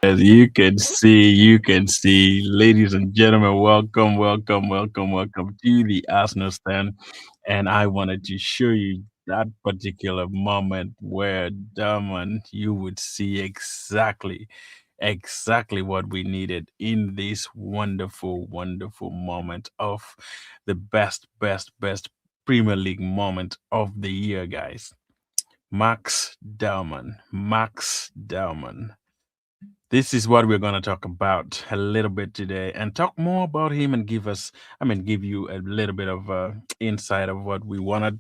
As you can see, ladies and gentlemen, welcome, welcome, welcome, welcome to the Arsenal stand. And I wanted to show you that particular moment where Dowman, you would see exactly what we needed in this wonderful, wonderful moment of the best Premier League moment of the year, guys. Max Dowman. This is what we're going to talk about a little bit today and talk more about him and give you a little bit of insight of what we wanted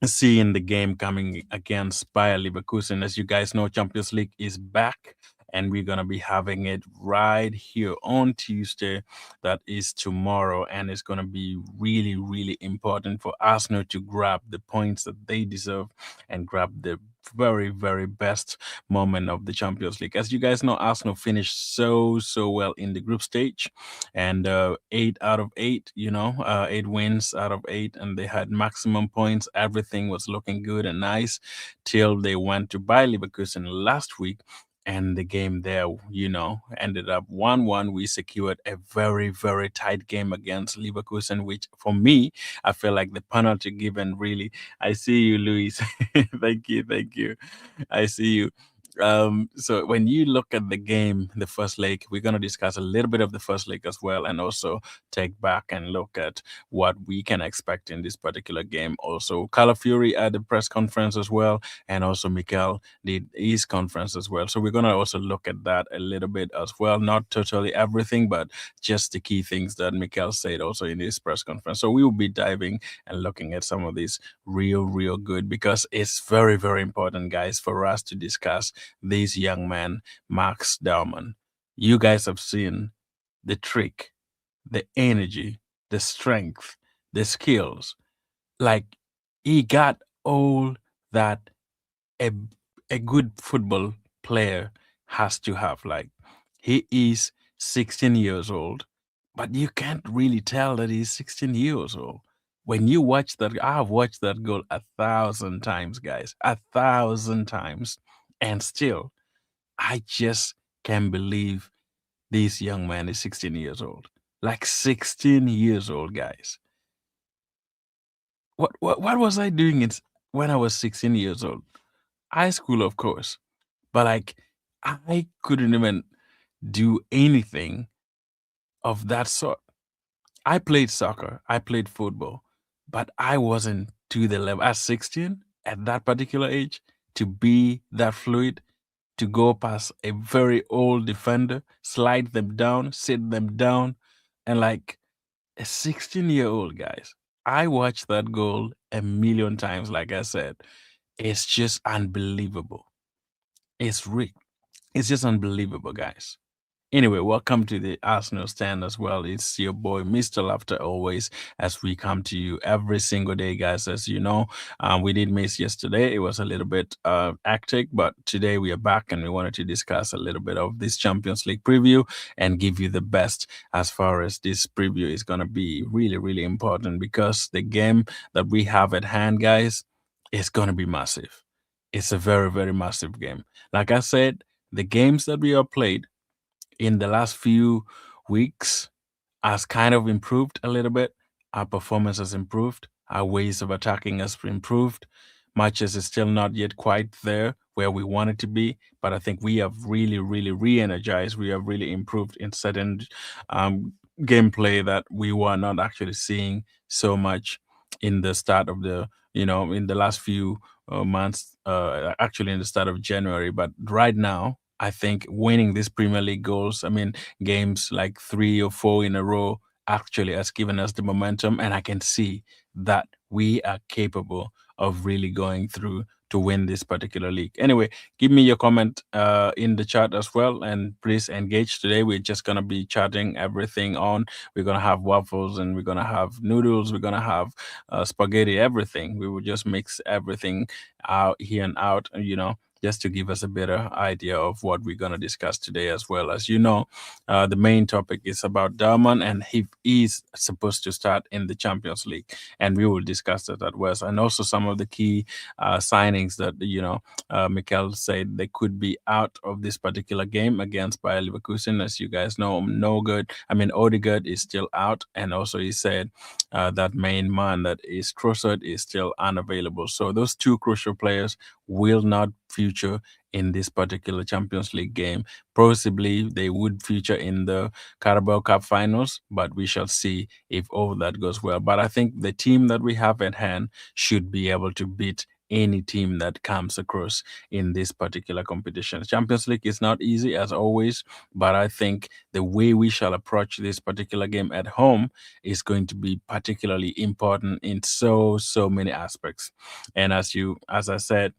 to see in the game coming against Bayer Leverkusen. As you guys know, Champions League is back and we're going to be having it right here on Tuesday. That is tomorrow. And it's going to be really, really important for Arsenal to grab the points that they deserve and grab the very best moment of the Champions League. As you guys know, Arsenal finished so well in the group stage, and 8 out of 8, 8 wins out of 8, and they had maximum points. Everything was looking good and nice till they went to Bayer Leverkusen last week. And the game there, ended up 1-1. We secured a very tight game against Leverkusen, which for me, I feel like the penalty given really. I see you, Luis. Thank you. I see you. So when you look at the game, the first leg, we're going to discuss a little bit of the first leg as well, and also take back and look at what we can expect in this particular game. Also, Fury at the press conference as well, and also Mikel did his conference as well. So we're going to also look at that a little bit as well. Not totally everything, but just the key things that Mikel said also in his press conference. So we will be diving and looking at some of these real good, because it's very important, guys, for us to discuss this young man, Max Dowman. You guys have seen the trick, the energy, the strength, the skills. Like, he got all that a a good football player has to have. Like, he is 16 years old, but you can't really tell that he's 16 years old. When you watch that, I've watched that goal 1,000 times, guys, 1,000 times, and still I just can't believe this young man is 16 years old. Like, 16 years old, guys. What was I doing when I was 16 years old? High school, of course. But like, I couldn't even do anything of that sort. I played soccer, I played football, but I wasn't to the level at 16, at that particular age, to be that fluid, to go past a very old defender, slide them down, sit them down, and like a 16-year-old, guys. I watched that goal a million times, like I said. It's just unbelievable. It's re- it's just unbelievable, guys. Anyway, welcome to the Arsenal stand as well. It's your boy, Mr. Laughter, always, as we come to you every single day, guys. As you know, we did miss yesterday. It was a little bit hectic, but today we are back and we wanted to discuss a little bit of this Champions League preview and give you the best as far as this preview is going to be really important, because the game that we have at hand, guys, is going to be massive. It's a very massive game. Like I said, the games that we have played in the last few weeks has kind of improved a little bit. Our performance has improved. Our ways of attacking has improved. Matches is still not yet quite there where we want it to be, but I think we have really re-energized. We have really improved in certain um, gameplay that we were not actually seeing so much in the start of in the last few months, actually in the start of January. But right now, I think winning these Premier League goals, games like 3 or 4 in a row, actually has given us the momentum, and I can see that we are capable of really going through to win this particular league. Anyway, give me your comment in the chat as well, and please engage. Today we're just gonna be chatting everything on. We're gonna have waffles, and we're gonna have noodles, we're gonna have spaghetti, everything. We will just mix everything out here and out, just to give us a better idea of what we're going to discuss today as well. As you know, the main topic is about Dowman, and he is supposed to start in the Champions League, and we will discuss that as well. And also some of the key signings that, Mikel said they could be out of this particular game against Bayer Leverkusen. As you guys know, no good. I mean, Odegaard is still out, and also he said that main man that is Trossard is still unavailable. So those two crucial players will not feature in this particular Champions League game. Possibly they would feature in the Carabao Cup finals, but we shall see if all that goes well. But I think the team that we have at hand should be able to beat any team that comes across in this particular competition. Champions League is not easy as always, but I think the way we shall approach this particular game at home is going to be particularly important in so many aspects. And as I said,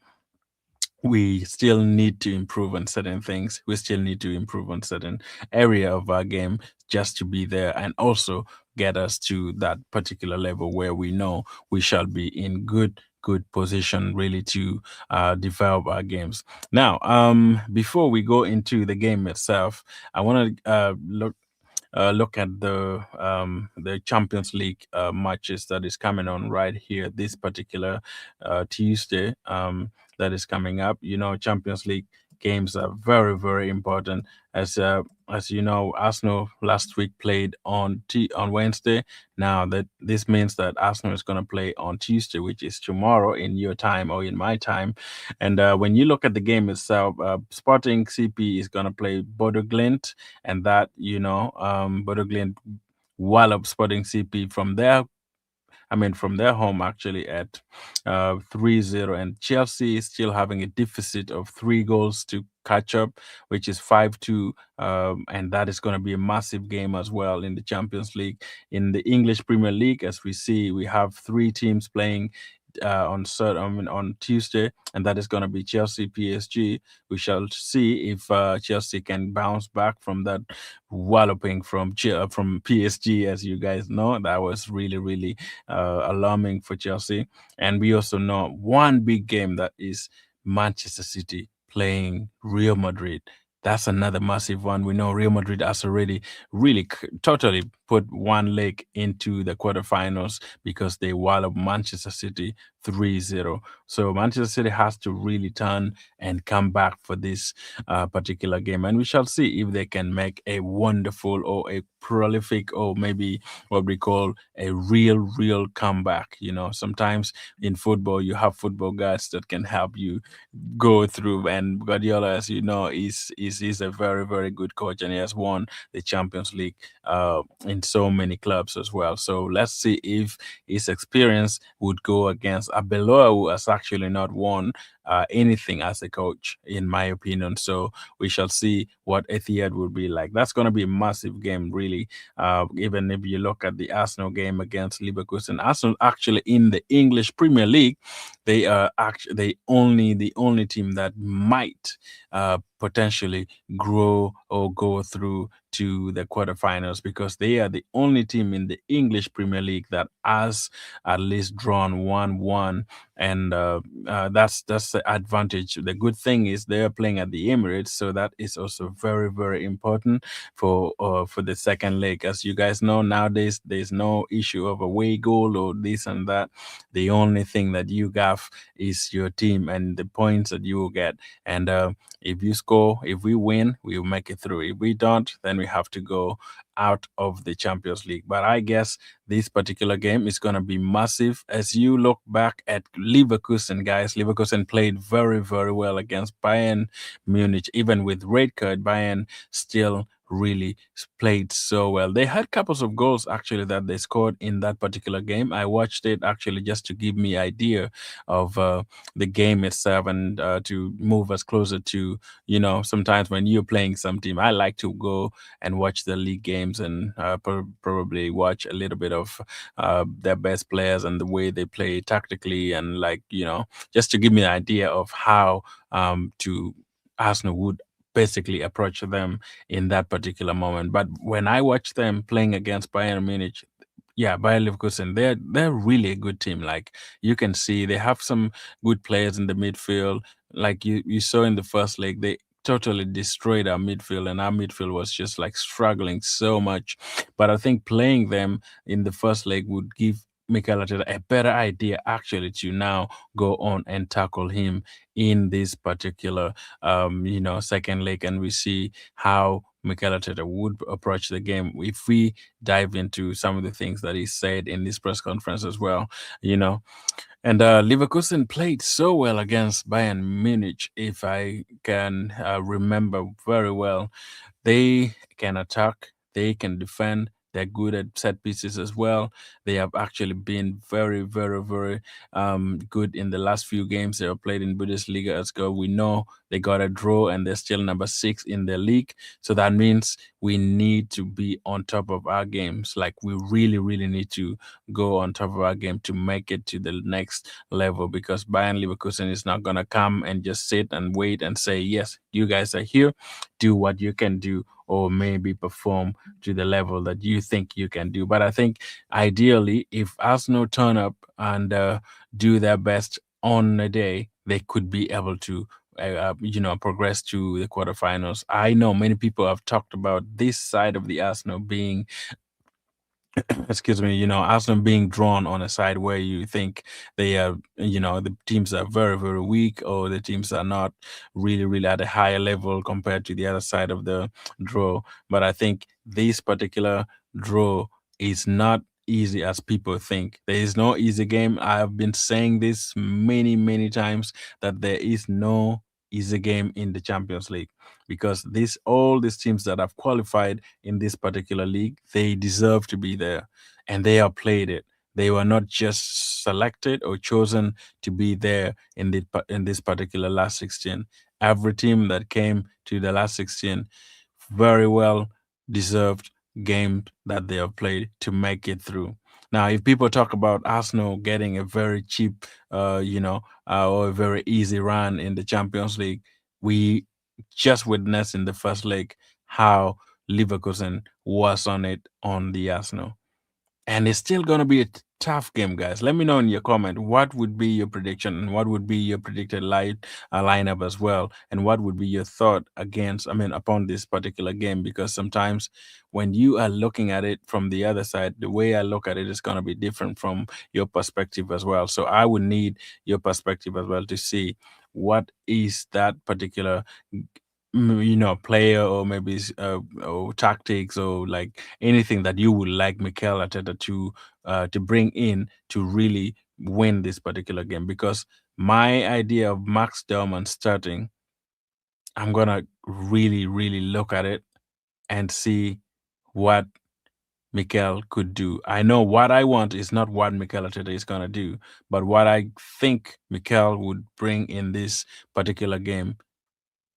we still need to improve on certain things. We still need to improve on certain area of our game just to be there and also get us to that particular level where we know we shall be in good position really to develop our games. Now, before we go into the game itself, I want to look at the Champions League matches that is coming on right here this particular Tuesday that is coming up. You know, Champions League games are very important. As you know, Arsenal last week played on Wednesday. Now that this means that Arsenal is going to play on Tuesday, which is tomorrow in your time or in my time. And when you look at the game itself, Sporting CP is going to play Bodo Glimt, and that Bodo Glimt wallop Sporting CP from there. I mean, from their home actually at 3-0. And Chelsea is still having a deficit of 3 goals to catch up, which is 5-2. And that is going to be a massive game as well in the Champions League. In the English Premier League, as we see, we have three teams playing on Tuesday, and that is going to be Chelsea PSG. We shall see if Chelsea can bounce back from that walloping from PSG. As you guys know, that was really alarming for Chelsea. And we also know one big game that is Manchester City playing Real Madrid. That's another massive one. We know Real Madrid has already really totally put one leg into the quarterfinals because they walloped Manchester City 3-0. So Manchester City has to really turn and come back for this particular game. And we shall see if they can make a wonderful or a prolific or maybe what we call a real comeback. You know, sometimes in football, you have football guys that can help you go through. And Guardiola, as you know, is a very good coach, and he has won the Champions League in so many clubs as well. So let's see if his experience would go against Abeloa, who has actually not won anything as a coach, in my opinion. So we shall see what Etihad will be like. That's going to be a massive game, really. Even if you look at the Arsenal game against Leverkusen, Arsenal actually in the English Premier League, they are actually the only team that might potentially grow or go through to the quarterfinals because they are the only team in the English Premier League that has at least drawn 1-1, and that's the advantage. The good thing is they are playing at the Emirates, so that is also very important for the second leg. As you guys know, nowadays there's no issue of away goal or this and that. The only thing that you have is your team and the points that you will get. And if you score, if we win, we will make it through. If we don't, then we have to go out of the Champions League. But I guess this particular game is going to be massive. As you look back at Leverkusen, guys, Leverkusen played very well against Bayern Munich. Even with red card, Bayern still really played so well. They had couples of goals actually that they scored in that particular game. I watched it actually just to give me idea of the game itself and to move us closer to, sometimes when you're playing some team, I like to go and watch the league games and probably watch a little bit of their best players and the way they play tactically and just to give me an idea of how to Arsenal would basically approach them in that particular moment. But when I watch them playing against Bayern Munich, Yeah, Bayer Leverkusen, they're really a good team. Like you can see, they have some good players in the midfield. Like you saw in the first leg, they totally destroyed our midfield, and our midfield was just like struggling so much. But I think playing them in the first leg would give Mikel Arteta a better idea actually to now go on and tackle him in this particular second leg, and we see how Mikel Arteta would approach the game if we dive into some of the things that he said in this press conference as well, you know. And Leverkusen played so well against Bayern Munich, if I can remember very well. They can attack, they can defend. They're good at set pieces as well. They have actually been very, very, very good in the last few games they have played in Bundesliga as well. We know they got a draw and they're still number 6 in the league. So that means we need to be on top of our games. Like we really, really need to go on top of our game to make it to the next level, because Bayern Leverkusen is not going to come and just sit and wait and say, yes, you guys are here, do what you can do, or maybe perform to the level that you think you can do. But I think ideally, if Arsenal turn up and do their best on a day, they could be able to. Progress to the quarterfinals. I know many people have talked about this side of the Arsenal being excuse me, Arsenal being drawn on a side where you think they are, the teams are very, very weak, or the teams are not really, really at a higher level compared to the other side of the draw. But I think this particular draw is not easy as people think. There is no easy game. I have been saying this many, many times that there is no easy game in the Champions League, because this all these teams that have qualified in this particular league, they deserve to be there, and they have played it. They were not just selected or chosen to be there in this particular last 16. Every team that came to the last 16 very well deserved game that they have played to make it through. Now, if people talk about Arsenal getting a very cheap, or a very easy run in the Champions League, we just witnessed in the first leg how Leverkusen was on it on the Arsenal. And it's still going to be a tough game, guys. Let me know in your comment what would be your prediction, and what would be your predicted lineup as well, and what would be your thought upon this particular game. Because sometimes when you are looking at it from the other side, the way I look at it is going to be different from your perspective as well. So I would need your perspective as well to see what is that particular player, or maybe or tactics, or like anything that you would like Mikel Arteta to bring in to really win this particular game. Because my idea of Max Dowman starting, I'm gonna really, really look at it and see what Mikel could do. I know what I want is not what Mikel Arteta is gonna do, but what I think Mikel would bring in this particular game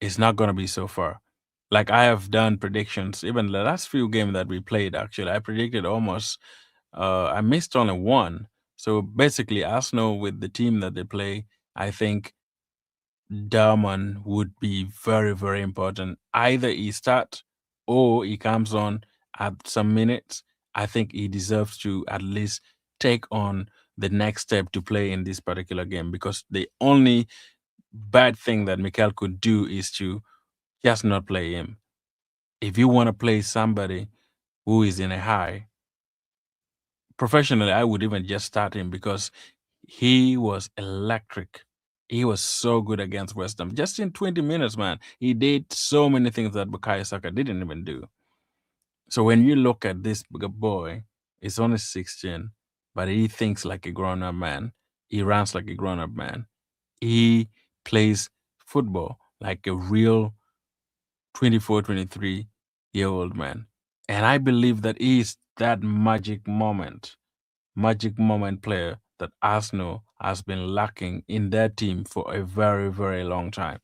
is not going to be so far. Like I have done predictions, even the last few games that we played, actually, I predicted almost, I missed only one. So basically, Arsenal with the team that they play, I think Dowman would be very, very important. Either he start or he comes on at some minutes. I think he deserves to at least take on the next step to play in this particular game, because the only bad thing that Mikel could do is to just not play him. If you want to play somebody who is in a high, professionally, I would even just start him, because he was electric. He was so good against West Ham. Just in 20 minutes, man, he did so many things that Bukayo Saka didn't even do. So when you look at this boy, he's only 16, but he thinks like a grown up man. He runs like a grown up man. He plays football like a real 24, 23-year old man. And I believe that he is that magic moment player that Arsenal has been lacking in their team for a very, very long time.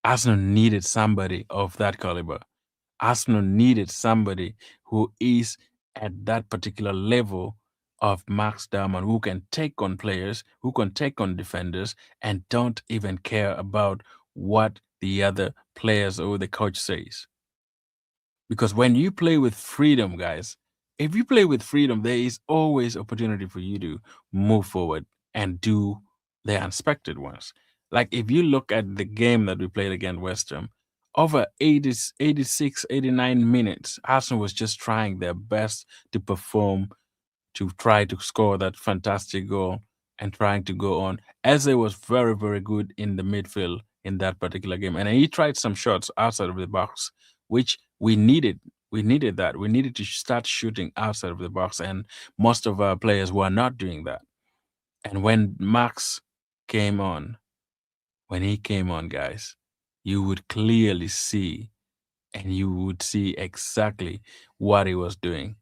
Arsenal needed somebody of that caliber. Arsenal needed somebody who is at that particular level of Max Dowman, who can take on players, who can take on defenders, and don't even care about what the other players or the coach says. Because when you play with freedom, guys, If you play with freedom, there is always opportunity for you to move forward and do the unexpected ones. Like if you look at the game that we played against West Ham, over 80, 86, 89 minutes, Arsenal was just trying their best to perform, to try to score that fantastic goal and trying to go on. Eze was very, very good in the midfield in that particular game. And he tried some shots outside of the box, which we needed. We needed that. We needed to start shooting outside of the box. And most of our players were not doing that. And when Max came on, when he came on, guys, you would clearly see and you would see exactly what he was doing.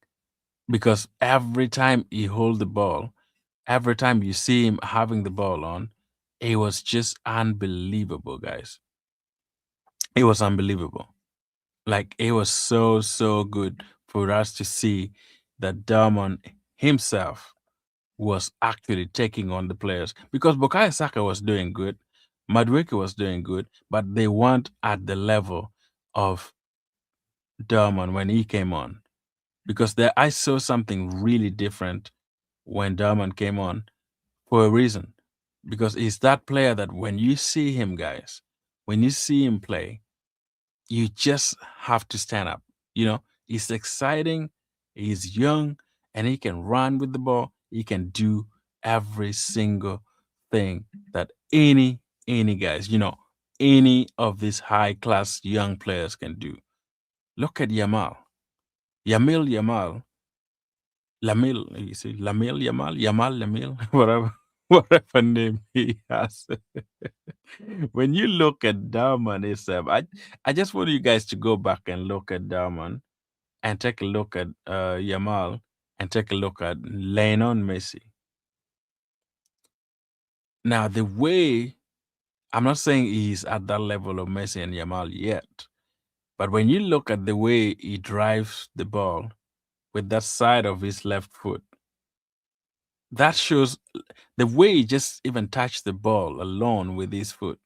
Because every time he hold the ball, every time you see him having the ball on, it was just unbelievable, guys. It was unbelievable. Like it was so so good for us to see that Dowman himself was actually taking on the players because Bukayo Saka was doing good, Madueke was doing good, but they weren't at the level of Dowman when he came on. Because there, I saw something really different when Dowman came on for a reason. Because he's that player that when you see him, guys, when you see him play, you just have to stand up. You know, he's exciting, he's young, and he can run with the ball. He can do every single thing that any guys, any of these high class young players can do. Look at Yamal. Yamal, Lamil, you see, Lamil Yamal, Yamal Lamil, whatever name he has. When you look at Dowman itself, I just want you guys to go back and look at Dowman and take a look at Yamal and take a look at Lionel Messi. Now, the way I'm not saying he's at that level of Messi and Yamal yet, but when you look at the way he drives the ball with that side of his left foot, that shows the way he just even touched the ball alone with his foot.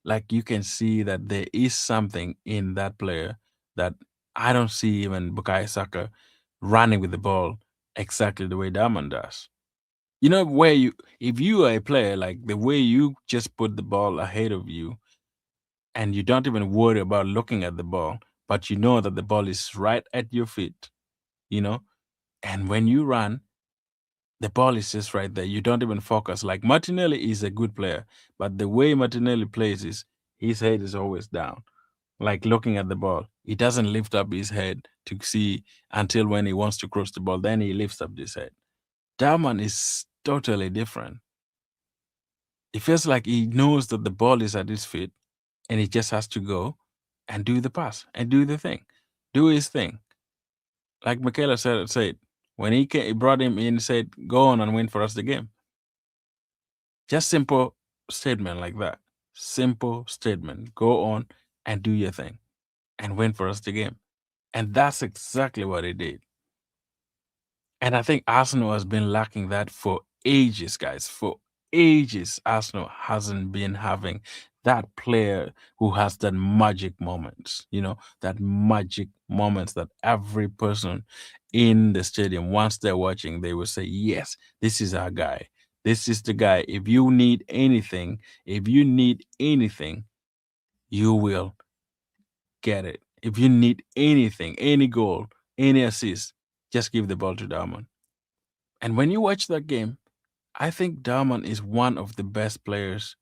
Like you can see that there is something in that player that I don't see even Bukayo Saka running with the ball exactly the way Diamond does. You know where you if you are a player like the way you just put the ball ahead of you and you don't even worry about looking at the ball, but you know that the ball is right at your feet, you know, and when you run, the ball is just right there. You don't even focus. Like Martinelli is a good player, but the way Martinelli plays is his head is always down, like looking at the ball. He doesn't lift up his head to see until when he wants to cross the ball. Then he lifts up his head. Dowman is totally different. It feels like he knows that the ball is at his feet and he just has to go and do the pass and do the thing, do his thing. Like Michaela said when he brought him in, said, "Go on and win for us the game." Just simple statement like that. Simple statement. Go on and do your thing and win for us the game. And that's exactly what he did. And I think Arsenal has been lacking that for ages, guys. For ages, Arsenal hasn't been having that player who has that magic moments, that magic moments that every person in the stadium, once they're watching, they will say, yes, this is our guy. This is the guy. If you need anything, you will get it. If you need anything, any goal, any assist, just give the ball to Diamond. And when you watch that game, I think Dowman is one of the best players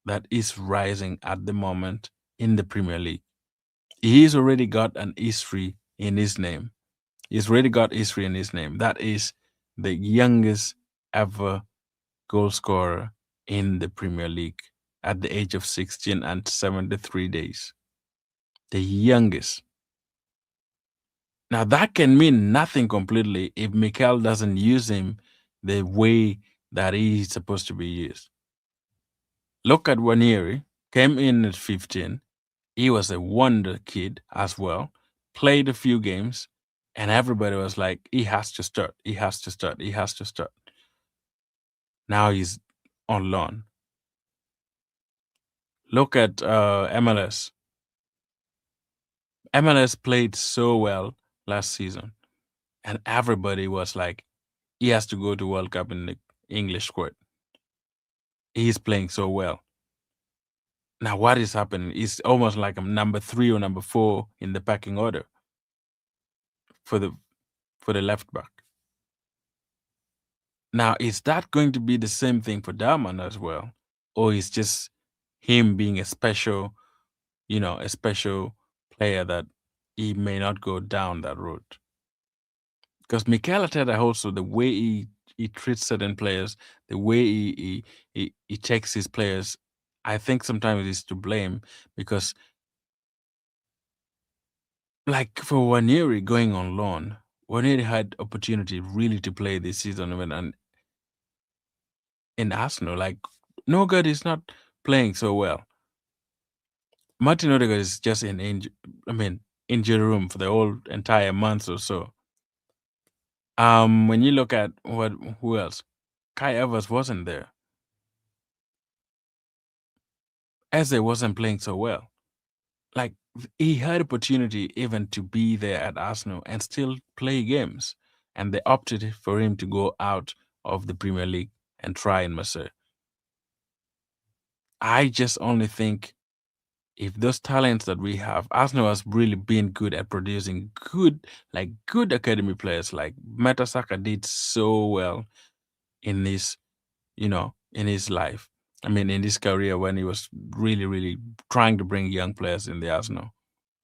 that is rising at the moment in the Premier League. He's already got an history in his name. He's already got history in his name. That is the youngest ever goal scorer in the Premier League at the age of 16 and 73 days. The youngest. Now that can mean nothing completely if Mikel doesn't use him the way that he's supposed to be used. Look at Waneri, came in at 15. He was a wonder kid as well, played a few games, and everybody was like, he has to start, he has to start, he has to start. Now he's on loan. Look at MLS. MLS played so well last season. and everybody was like, he has to go to World Cup in the English squad. He's playing so well. Now, what is happening? It's almost like a number 3 or number 4 in the packing order for the left back. Now, is that going to be the same thing for Dowman as well, or is just him being a special, a special player that he may not go down that route? Because Mikel Arteta also, the way he treats certain players, the way he takes his players, I think sometimes is to blame because, like for Waneri going on loan, Waneri had opportunity really to play this season when and in Arsenal. Like Nogard is not playing so well. Martin Odegaard is just injury room for the whole entire month or so. When you look at who else, Kai Evers wasn't there. Eze wasn't playing so well. Like he had opportunity even to be there at Arsenal and still play games, and they opted for him to go out of the Premier League and try in Marseille. I just only think if those talents that we have, Arsenal has really been good at producing good academy players. Like Metasaka did so well in his, in his life. I mean, in his career when he was really, really trying to bring young players in the Arsenal.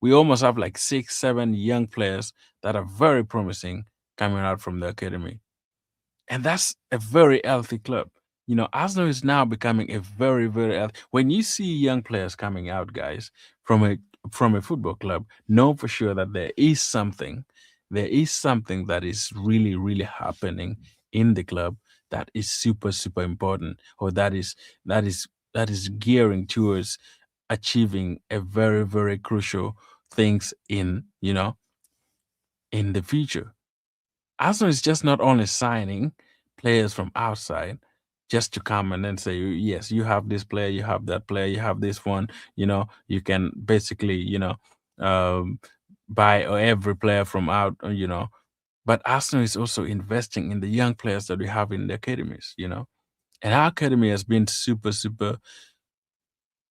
We almost have like 6, 7 young players that are very promising coming out from the academy. And that's a very healthy club. Arsenal is now becoming a very, very healthy. When you see young players coming out, guys, from a football club, know for sure that there is something that is really, really happening in the club that is super, super important, or that is gearing towards achieving a very, very crucial things in the future. Arsenal is just not only signing players from outside just to come and then say, yes, you have this player, you have that player, you have this one, you can basically, um, buy every player from out, But Arsenal is also investing in the young players that we have in the academies. And our academy has been super, super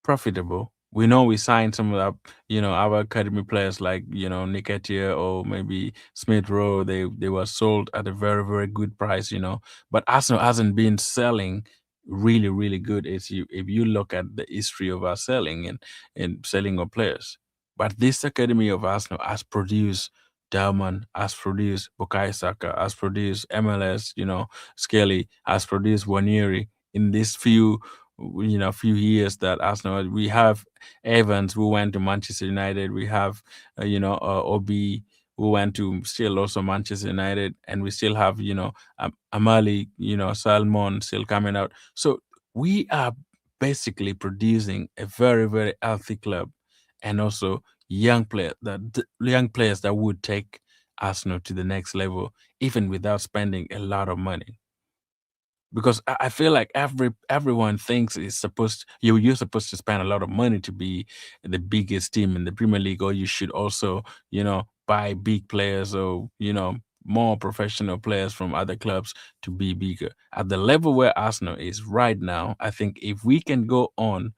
profitable. We know we signed some of our academy players like, Nketiah or maybe Smith Rowe. They were sold at a very, very good price. But Arsenal hasn't been selling really, really good if you look at the history of our selling and selling of players. But this academy of Arsenal has produced Dowman, has produced Bukayo Saka, has produced MLS, Skelly, has produced Wanieri in these few years that Arsenal. We have Evans who went to Manchester United. We have Obi who went to still also Manchester United, and we still have Amali, Salmon still coming out. So we are basically producing a very, very healthy club, and also young players that would take Arsenal to the next level, even without spending a lot of money, because I feel like everyone thinks it's supposed you're supposed to spend a lot of money to be the biggest team in the Premier League, or you should also buy big players, or more professional players from other clubs to be bigger. At the level where Arsenal is right now, I think if we can go on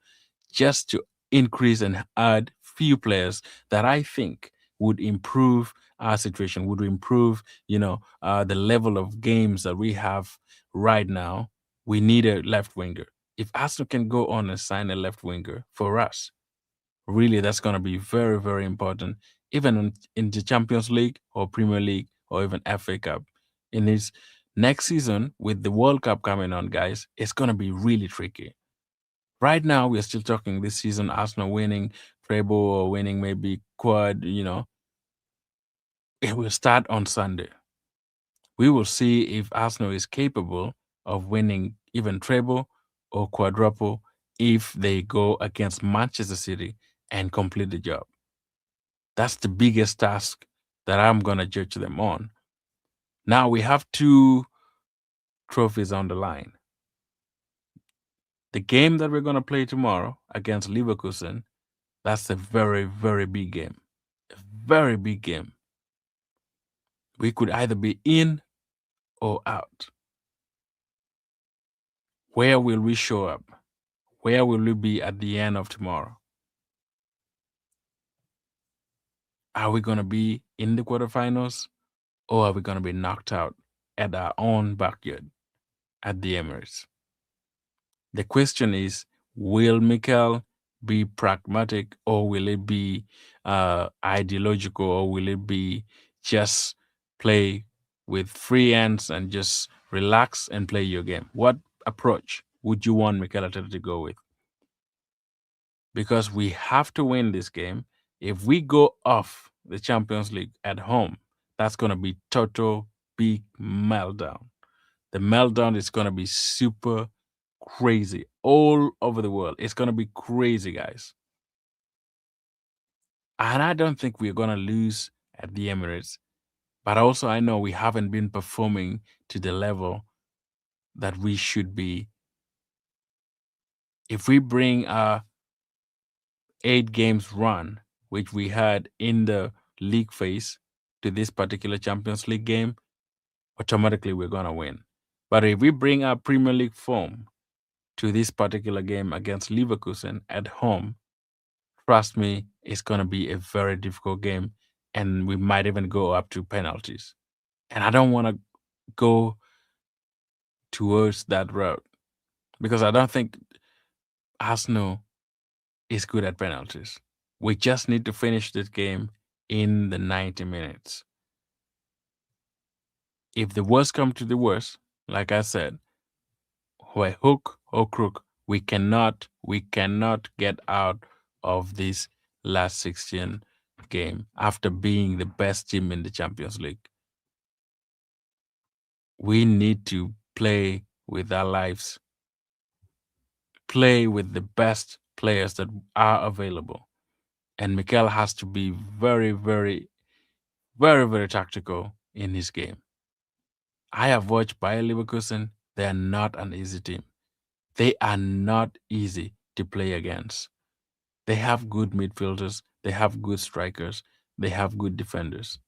just to increase and add few players that I think would improve our situation, would improve, the level of games that we have right now. We need a left winger. If Arsenal can go on and sign a left winger for us, really, that's going to be very, very important, even in the Champions League or Premier League or even FA Cup. In this next season, with the World Cup coming on, guys, it's going to be really tricky. Right now, we are still talking this season, Arsenal winning treble or winning maybe quad, it will start on Sunday. We will see if Arsenal is capable of winning even treble or quadruple if they go against Manchester City and complete the job. That's the biggest task that I'm going to judge them on. Now we have 2 trophies on the line. The game that we're going to play tomorrow against Leverkusen, that's a very, very big game. A very big game. We could either be in or out. Where will we show up? Where will we be at the end of tomorrow? Are we going to be in the quarterfinals or are we going to be knocked out at our own backyard at the Emirates? The question is, will Mikel be pragmatic or will it be ideological or will it be just play with free hands and just relax and play your game? What approach would you want Mikel Arteta to go with? Because we have to win this game. If we go off the Champions League at home, that's going to be total big meltdown. The meltdown is going to be super crazy all over the world. It's going to be crazy, guys. And I don't think we're going to lose at the Emirates. But also, I know we haven't been performing to the level that we should be. If we bring a 8 games run, which we had in the league phase, to this particular Champions League game, automatically we're going to win. But if we bring our Premier League form to this particular game against Leverkusen at home, trust me, it's going to be a very difficult game. And we might even go up to penalties. And I don't want to go towards that route because I don't think Arsenal is good at penalties. We just need to finish this game in the 90 minutes. If the worst come to the worst, like I said, by hook or crook, we cannot get out of this last 16 game after being the best team in the Champions League. We need to play with our lives, play with the best players that are available. And Mikel has to be very, very, very, very tactical in his game. I have watched Bayer Leverkusen. They are not an easy team. They are not easy to play against. They have good midfielders, they have good strikers, they have good defenders,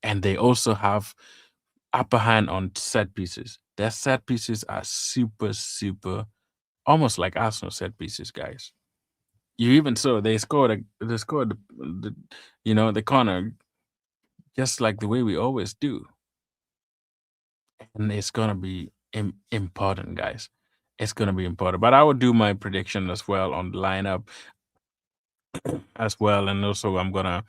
and they also have upper hand on set pieces. Their set pieces are super, super, almost like Arsenal set pieces, guys. You even saw they scored the corner just like the way we always do, and it's gonna be important, guys. It's gonna be important. But I will do my prediction as well on the lineup as well, and also I'm gonna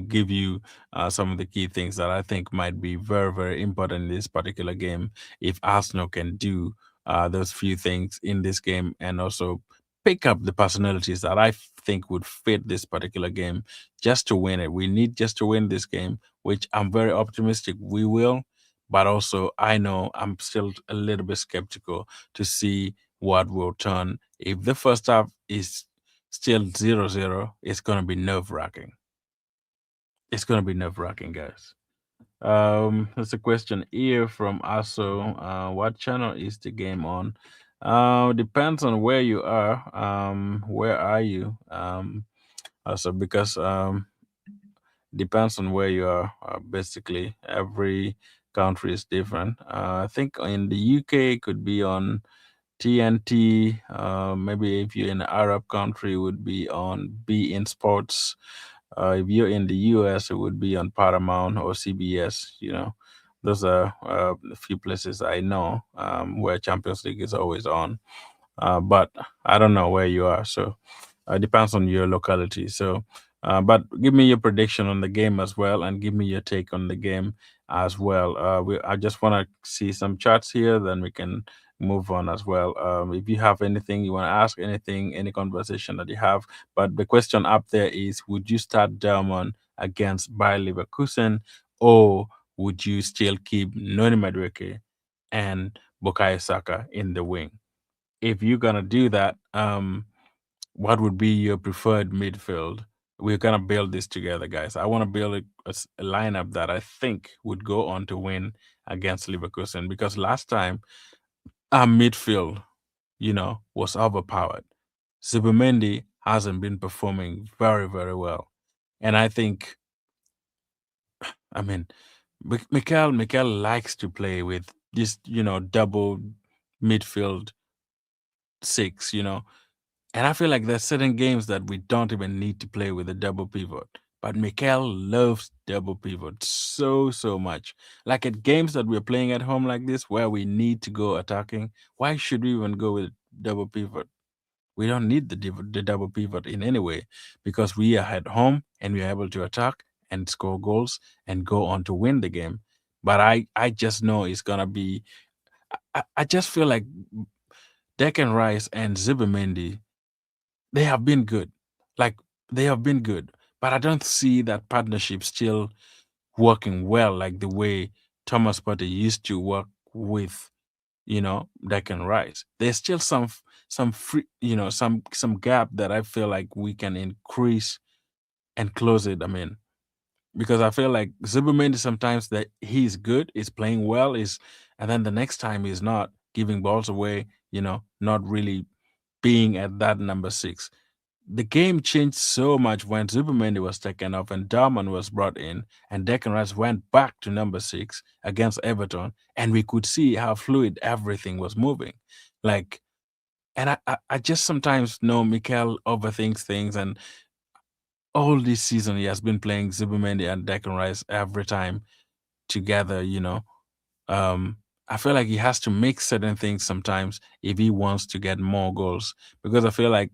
give you some of the key things that I think might be very, very important in this particular game. If Arsenal can do those few things in this game and also pick up the personalities that I think would fit this particular game just to win it. We need just to win this game, which I'm very optimistic we will. But also, I know I'm still a little bit skeptical to see what will turn. If the first half is still 0-0, it's going to be nerve wracking. It's gonna be nerve wracking, guys. There's a question here from Aso. What channel is the game on? Depends on where you are. Where are you? Also because depends on where you are. Basically, every country is different. I think in the UK it could be on TNT. Maybe if you're in an Arab country, it would be on Be In Sports. If you're in the US, it would be on Paramount or CBS. Those are a few places I know where Champions League is always on. But I don't know where you are, so it depends on your locality. So, but give me your prediction on the game as well, and give me your take on the game as well. I just want to see some charts here, then we can move on as well. If you have anything you want to ask, anything, any conversation that you have, but the question up there is: would you start Dowman against Bayer Leverkusen, or would you still keep Noni Madueke and Bukayo Saka in the wing? If you're gonna do that, what would be your preferred midfield? We're gonna build this together, guys. I want to build a lineup that I think would go on to win against Leverkusen because last time our midfield, was overpowered. Zubimendi hasn't been performing very, very well, and I think I mean, Mikel likes to play with this, double midfield six, and I feel like there's certain games that we don't even need to play with a double pivot. But Mikel loves double pivot so much. Like at games that we're playing at home like this, where we need to go attacking, why should we even go with double pivot? We don't need the double pivot in any way because we are at home and we are able to attack and score goals and go on to win the game. But I just know it's gonna be. I just feel like Declan Rice and Zubimendi, they have been good. Like they have been good, but I don't see that partnership still working well like the way Thomas Partey used to work with, Declan Rice. There's still some free, some gap that I feel like we can increase and close it. I mean, because I feel like Zubimendi sometimes that he's good, is playing well, and then the next time he's not giving balls away, not really being at that number six. The game changed so much when Zubimendi was taken off and Dowman was brought in, and Declan Rice went back to number six against Everton, and we could see how fluid everything was moving. Like, and I just sometimes know Mikel overthinks things, and all this season he has been playing Zubimendi and Declan Rice every time together. Um, I feel like he has to make certain things sometimes if he wants to get more goals because I feel like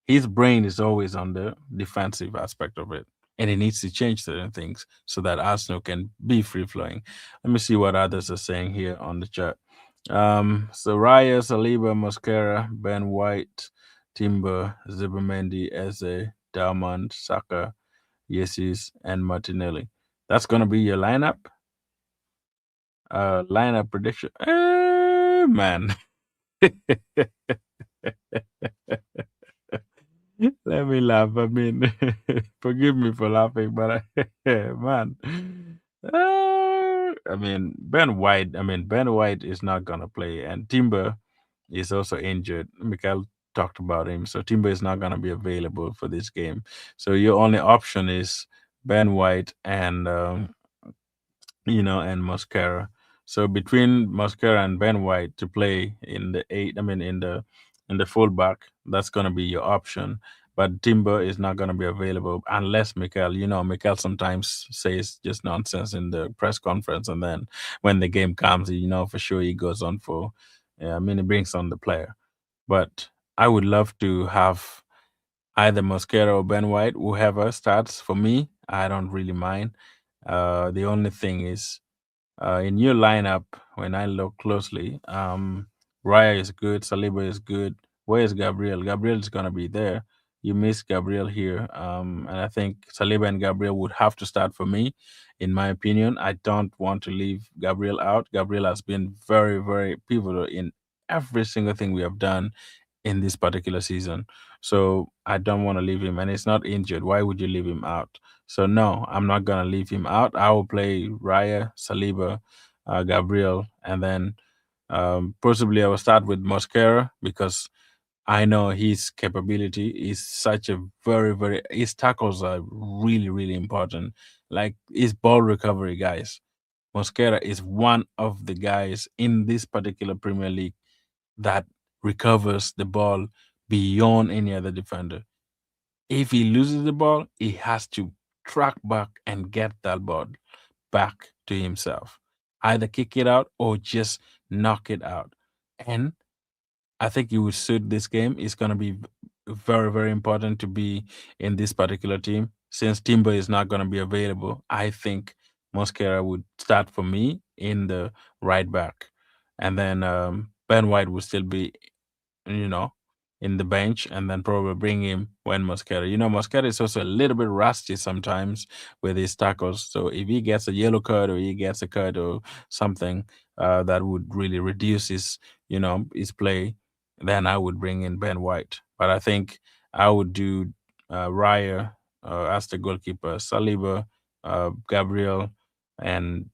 his brain is always on the defensive aspect of it. And he needs to change certain things so that Arsenal can be free flowing. Let me see what others are saying here on the chat. So Raya, Saliba, Mosquera, Ben White, Timber, Zibamendi, Eze, Dalmond, Saka, Yesis, and Martinelli. That's gonna be your lineup. Lineup prediction. Man. Let me laugh. I mean, forgive me for laughing, but man, I mean Ben White. I mean Ben White is not gonna play, and Timber is also injured. Mikael talked about him, so Timber is not gonna be available for this game. So your only option is Ben White and and Mascara. So between Mascara and Ben White to play in the eight, I mean in the fullback, that's gonna be your option. But Timber is not gonna be available unless Mikel, Mikel sometimes says just nonsense in the press conference, and then when the game comes, for sure he goes on for. Yeah, I mean, he brings on the player. But I would love to have either Mosquera or Ben White, whoever starts. For me, I don't really mind. The only thing is in your lineup, when I look closely, Raya is good, Saliba is good. Where is Gabriel? Gabriel is gonna be there. You miss Gabriel here, and I think Saliba and Gabriel would have to start for me, in my opinion. I don't want to leave Gabriel out. Gabriel has been very pivotal in every single thing we have done in this particular season. So I don't want to leave him, and he's not injured. Why would you leave him out? So no, I'm not gonna leave him out. I will play Raya, Saliba, Gabriel, and then possibly I will start with Mosquera because I know his capability is such a very his tackles are really important. Like his ball recovery, guys. Mosquera is one of the guys in this particular Premier League that recovers the ball beyond any other defender. If he loses the ball, he has to track back and get that ball back to himself. Either kick it out or just knock it out. And I think you would suit this game. It's going to be very important to be in this particular team. Since Timber is not going to be available, I think Mosquera would start for me in the right back. And then Ben White will still be you know, in the bench and then probably bring him when Mosquera. Mosquera is also a little bit rusty sometimes with his tackles. So if he gets a yellow card or he gets a card or something that would really reduce his play, then I would bring in Ben White. But I think I would do Raya as the goalkeeper, Saliba, Gabriel, and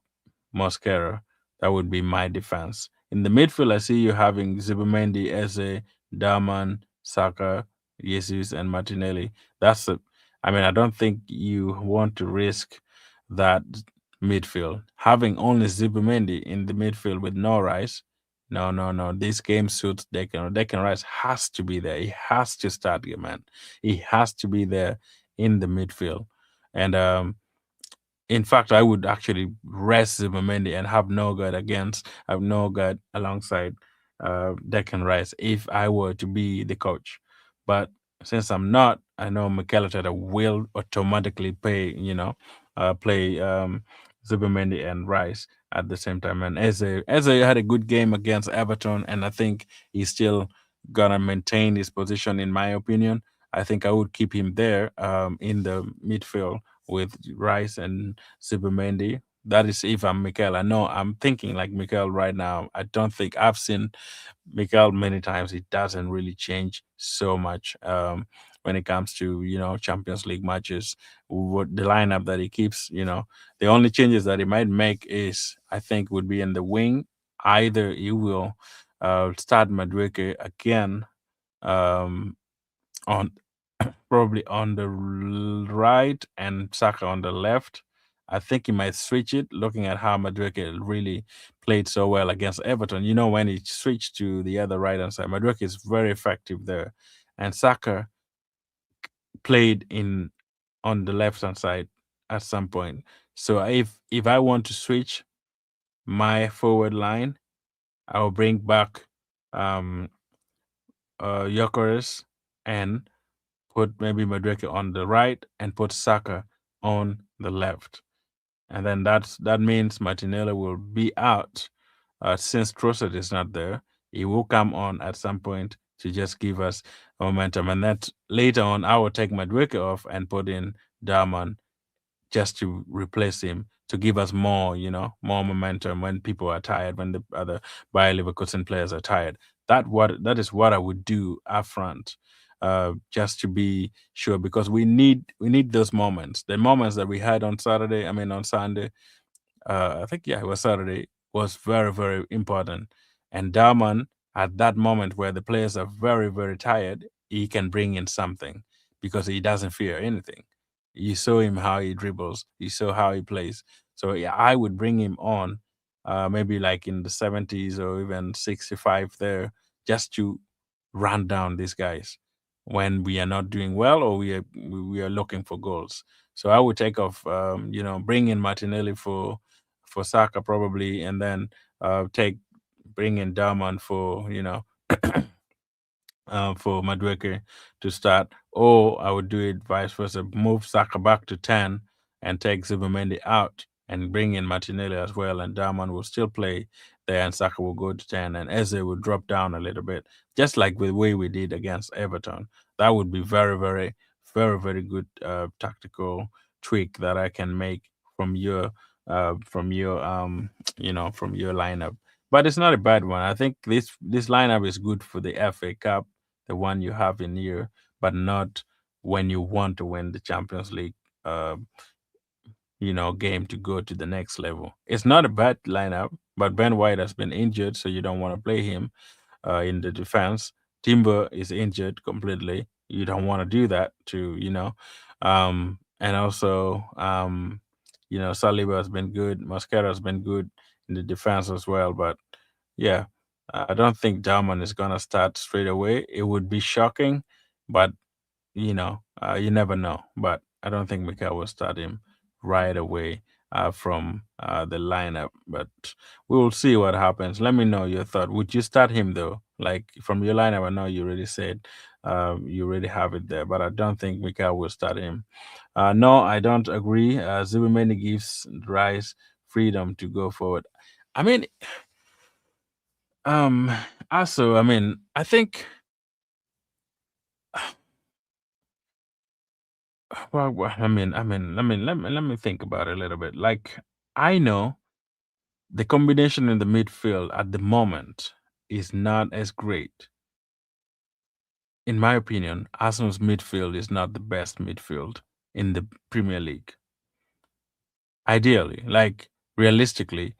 Mosquera. That would be my defense. In the midfield, I see you having Zubimendi, Eze, Daman, Saka, Jesus, and Martinelli. I mean, I don't think you want to risk that. midfield. Having only Zubimendi in the midfield with no Rice, no, no, no. This game suits Declan. Declan Rice has to be there. He has to start the man. He has to be there in the midfield. And in fact, I would actually rest Zubimendi and have have Norgard alongside Declan Rice if I were to be the coach. But since I'm not, I know Mikel Arteta will automatically play Zubimendi and Rice at the same time. And Eze had a good game against Everton, and I think he's still gonna maintain his position. In my opinion, I think I would keep him there in the midfield with Rice and Zubimendi. That is if I'm Mikel. I know I'm thinking like Mikel right now. I don't think I've seen Mikel many times. It doesn't really change so much when it comes to Champions League matches. What the lineup that he keeps, the only changes that he might make is I think would be in the wing. Either he will start Madueke again um, on probably on the right and Saka on the left. I think he might switch it, looking at how Madueke really played so well against Everton. When he switched to the other right hand side, Madueke is very effective there. And Saka played in on the left hand side at some point. So if I want to switch my forward line, I will bring back um Gyökeres and put maybe Madueke on the right and put Saka on the left. And then that means Martinelli will be out since Trossard is not there. He will come on at some point to just give us momentum. And that later on, I will take Madueke off and put in Dowman just to replace him to give us more momentum when people are tired, when the other Bayer Leverkusen players are tired. That is what I would do up front, just to be sure because we need those moments, the moments that we had on Saturday. I mean on Sunday, I think yeah, it was Saturday, was very, very important. And Dowman, at that moment where the players are very, very tired, he can bring in something because he doesn't fear anything. You saw him how he dribbles, you saw how he plays. So yeah, I would bring him on, maybe like in the 70s or even 65 there, just to run down these guys when we are not doing well or we are looking for goals. So I would take off, bring in Martinelli for Saka probably, and then take bring in Dowman for Madueke to start, or I would do it vice versa, move Saka back to 10 and take Zubimendi out and bring in Martinelli as well, and Dowman will still play there, and Saka will go to 10, and Eze will drop down a little bit, just like the way we did against Everton. That would be very, very, very, very good tactical tweak that I can make from your from your from your lineup. But it's not a bad one. I think this lineup is good for the FA Cup, the one you have in here, but not when you want to win the Champions League uh, game to go to the next level. It's not a bad lineup, but Ben White has been injured, so you don't want to play him in the defense. Timber is injured completely. You don't want to do that and also Saliba has been good. Mosquera has been good in the defense as well, but yeah, I don't think Dowman is gonna start straight away. It would be shocking, but you never know. But I don't think Mikel will start him right away from the lineup. But we will see what happens. Let me know your thought. Would you start him though? Like from your lineup, I know you already said you already have it there, but I don't think Mikel will start him. No, I don't agree. Zubimendi gives Rice freedom to go forward. I mean, um, also, I mean, I think. Let me think about it a little bit. Like, I know the combination in the midfield at the moment is not as great. In my opinion, Arsenal's midfield is not the best midfield in the Premier League. Ideally, like realistically,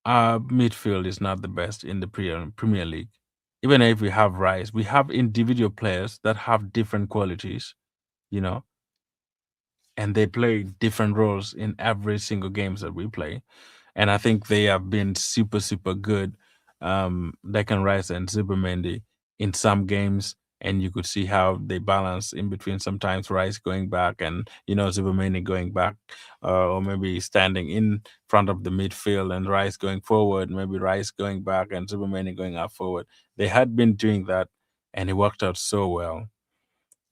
our midfield is not the best in the Premier League. Even if we have we have individual players that have different qualities, you know. and they play different roles in every single games that we play. And I think they have been super, super good. Deccan Rice and Zubimendi in some games, and you could see how they balance in between. Sometimes Rice going back and Zubimendi going back, or maybe standing in front of the midfield and Rice going forward. Maybe Rice going back and Zubimendi going up forward. They had been doing that, and it worked out so well.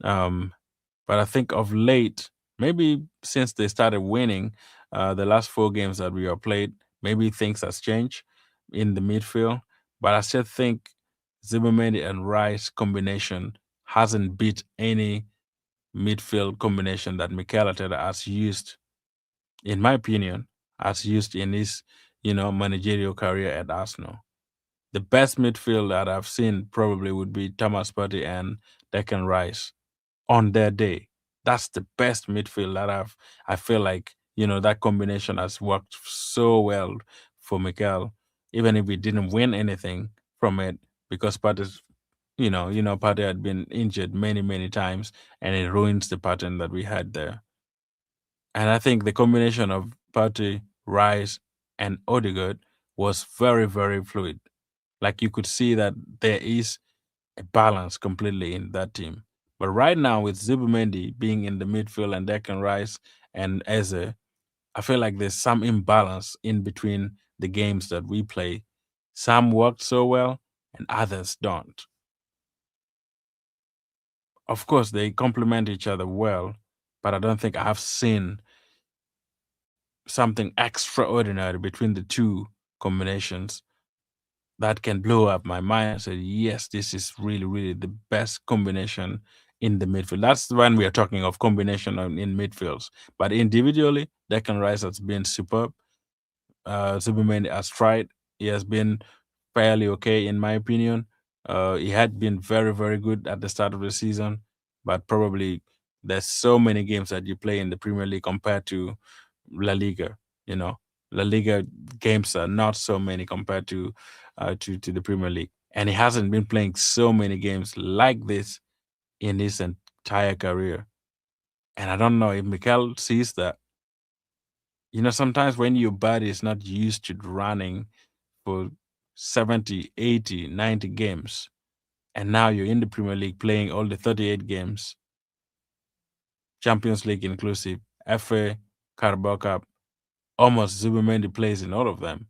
Um, but I think of late, maybe since they started winning the last four games that we have played, maybe things has changed in the midfield. But I still think Zimmerman and Rice combination hasn't beat any midfield combination that Mikel Arteta has used, in my opinion, has used in his, managerial career at Arsenal. The best midfield that I've seen probably would be Thomas Partey and Declan Rice on their day. That's the best midfield that I feel like, that combination has worked so well for Mikel, even if we didn't win anything from it because Partey's Partey had been injured many, many times and it ruins the pattern that we had there. And I think the combination of Partey, Rice, and Odegaard was very, very fluid. Like you could see that there is a balance completely in that team. But right now, with Zubimendi being in the midfield and Declan Rice and Eze, I feel like there's some imbalance in between the games that we play. Some work so well and others don't. Of course, they complement each other well, but I don't think I've seen something extraordinary between the two combinations that can blow up my mind and say, yes, this is really, really the best combination in the midfield. That's when we are talking of combination in midfields. But individually, Declan Rice has been superb. Superman has tried. He has been fairly okay, in my opinion. He had been very, very good at the start of the season, but probably there's so many games that you play in the Premier League compared to La Liga. You know, La Liga games are not so many compared to the Premier League, and he hasn't been playing so many games like this in his entire career. And I don't know if Mikel sees that. Sometimes when your body is not used to running for 70, 80, 90 games, and now you're in the Premier League playing all the 38 games, Champions League inclusive, FA, Carabao Cup, almost Zubimendi plays in all of them.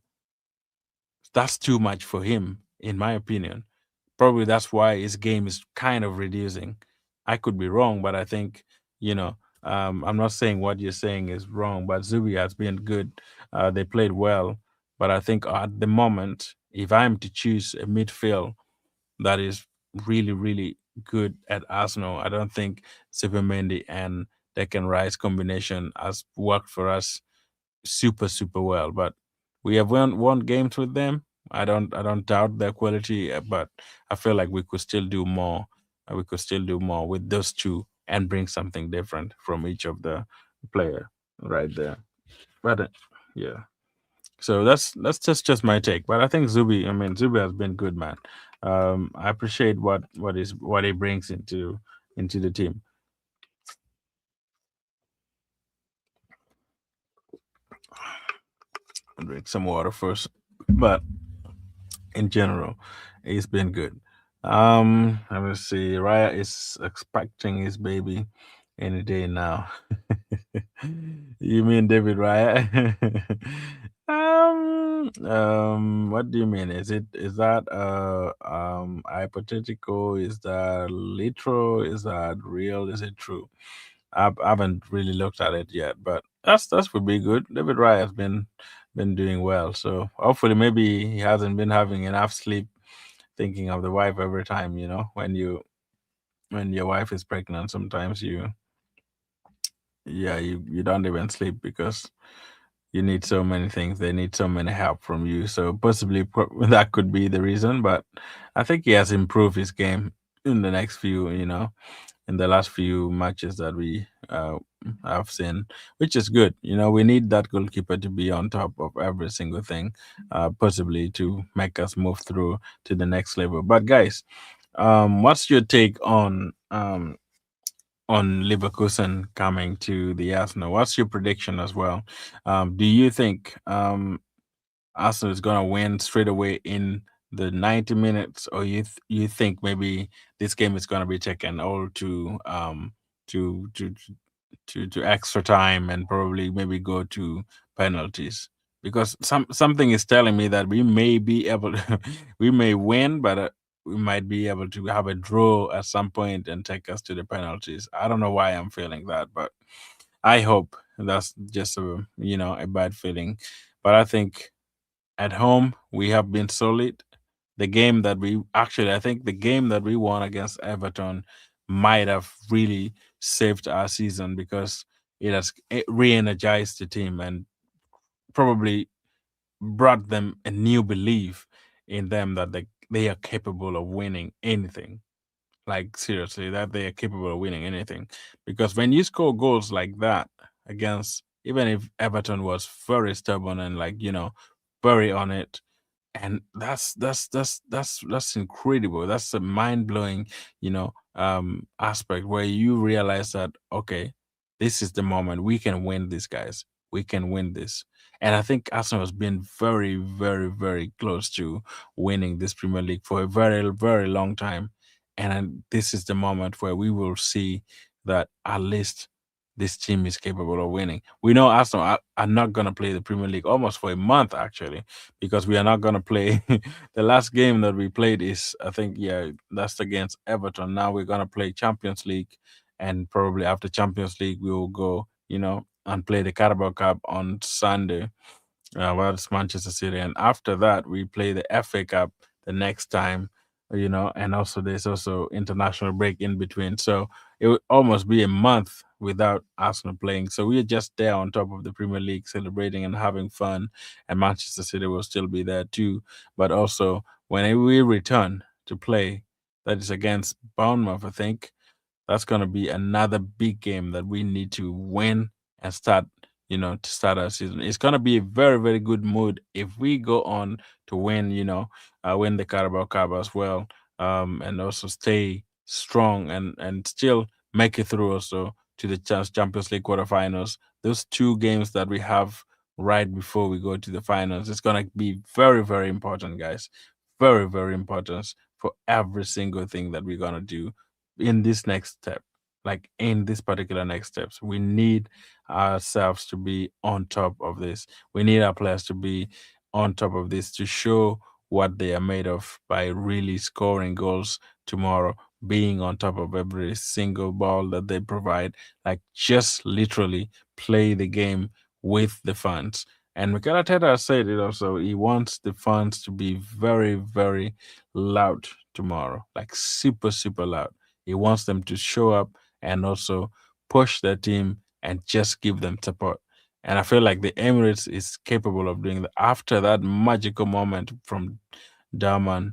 That's too much for him, in my opinion. Probably that's why his game is kind of reducing. I could be wrong, but I think, I'm not saying what you're saying is wrong, but Zubi has been good. They played well. But I think at the moment, if I'm to choose a midfield that is really, really good at Arsenal, I don't think Mendy and Declan Rice combination has worked for us super, super well. But we have won games with them. I don't doubt their quality, but I feel like we could still do more. We could still do more with those two and bring something different from each of the player right there. But yeah, so that's just my take. But I think Zubi has been good, man. I appreciate what he brings into the team. I'll drink some water first, but in general, he's been good. Let me see. Raya is expecting his baby any day now. You mean David Raya? What do you mean? Is that hypothetical? Is that literal? Is that real? Is it true? I haven't really looked at it yet, but that's would be good. David Raya has been doing well, so hopefully maybe he hasn't been having enough sleep, thinking of the wife every time. When your wife is pregnant, sometimes you don't even sleep because you need so many things. They need so many help from you. So possibly that could be the reason. But I think he has improved his game in the next few, in the last few matches that we have seen, which is good. We need that goalkeeper to be on top of every single thing, possibly to make us move through to the next level. But guys, what's your take on Leverkusen coming to the Arsenal. What's your prediction as well? Do you think Arsenal is gonna win straight away in the 90 minutes, or you think maybe this game is gonna be taken all to to to extra time and probably maybe go to penalties? Because something is telling me that we may be able to, we may win, but we might be able to have a draw at some point and take us to the penalties. I don't know why I'm feeling that, but I hope that's just a bad feeling. But I think at home, we have been solid. The game that we actually, I think the game that we won against Everton might have really saved our season because it has re energized the team and probably brought them a new belief in them that they are capable of winning anything. Like, seriously, that they are capable of winning anything. Because when you score goals like that against, even if Everton was very stubborn and, like, very on it, and that's incredible. That's a mind-blowing aspect where you realize that, okay, this is the moment we can win this, guys. We can win this. And I think Arsenal has been very, very, very close to winning this Premier League for a very, very long time. And this is the moment where we will see that at least this team is capable of winning. We know Arsenal are not going to play the Premier League almost for a month, actually, because we are not going to play. The last game that we played is, I think, yeah, that's against Everton. Now we're going to play Champions League, and probably after Champions League we will go, and play the Carabao Cup on Sunday. Well, it's Manchester City, and after that we play the FA Cup the next time, and also there's also international break in between. So it would almost be a month without Arsenal playing. So we're just there on top of the Premier League, celebrating and having fun, and Manchester City will still be there too. But also when we return to play, that is against Bournemouth, I think that's going to be another big game that we need to win and start, to start our season. It's going to be a very, very good mood if we go on to win, win the Carabao Cup as well, and also stay strong and still make it through also to the Champions League quarterfinals. Those two games that we have right before we go to the finals, it's going to be very, very important, guys. Very, very important for every single thing that we're going to do in this next step, like in this particular next steps. We need ourselves to be on top of this. We need our players to be on top of this to show what they are made of by really scoring goals tomorrow, being on top of every single ball that they provide, like just literally play the game with the fans. And Mikel Arteta said it also. He wants the fans to be very, very loud tomorrow, like super, super loud. He wants them to show up and also push their team and just give them support. And I feel like the Emirates is capable of doing that. After that magical moment from Dowman,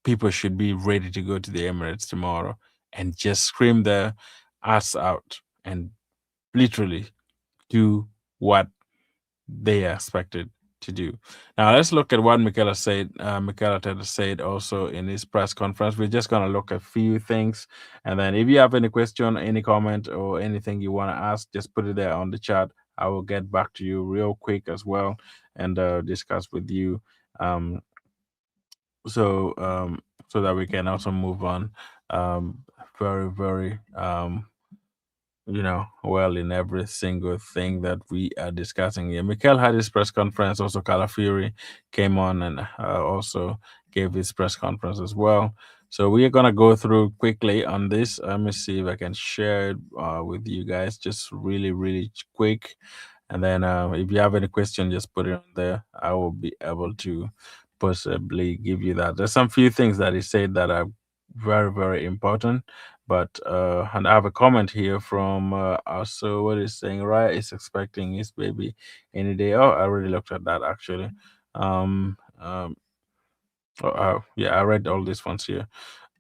people should be ready to go to the Emirates tomorrow and just scream their ass out and literally do what they are expected to do. Now let's look at what Mikel Arteta said also in his press conference. We're just gonna look at a few things, and then if you have any question, any comment, or anything you want to ask, just put it there on the chat. I will get back to you real quick as well and discuss with you. Um, so so that we can also move on. Very very well in every single thing that we are discussing here. Mikel had his press conference. Also, Calafiori came on and also gave his press conference as well. So we are gonna go through quickly on this. Let me see if I can share it with you guys, just really, really quick. And then if you have any question, just put it on there. I will be able to possibly give you that. There's some few things that he said that are very, very important. But and I have a comment here from also what he's saying. Right, is expecting his baby any day. Oh, I already looked at that actually. Um, um, yeah, I read all these ones here.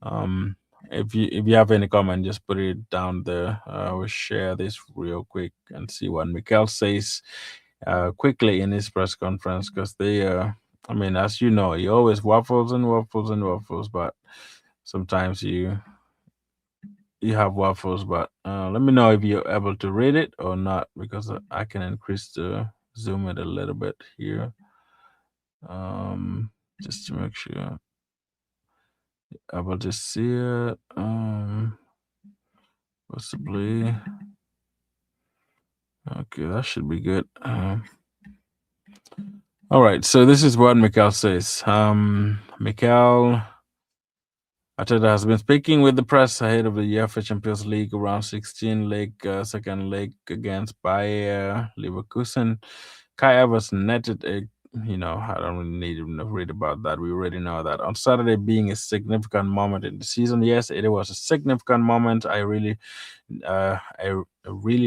Um, if you have any comment, just put it down there. I will share this real quick and see what Mikel says quickly in his press conference because they I mean, as you know, he always waffles and waffles and waffles, but sometimes you have waffles, but let me know if you're able to read it or not, because I can increase the zoom it a little bit here, um, just to make sure able to see it. Possibly. Okay, that should be good. All right, so this is what Mikhail says. Mikhail Arteta has been speaking with the press ahead of the UEFA Champions League round 16 leg, second leg against Bayer Leverkusen. Kai Havertz netted a, I don't really need to read about that. We already know that. On Saturday being a significant moment in the season. Yes, it was a significant moment. A really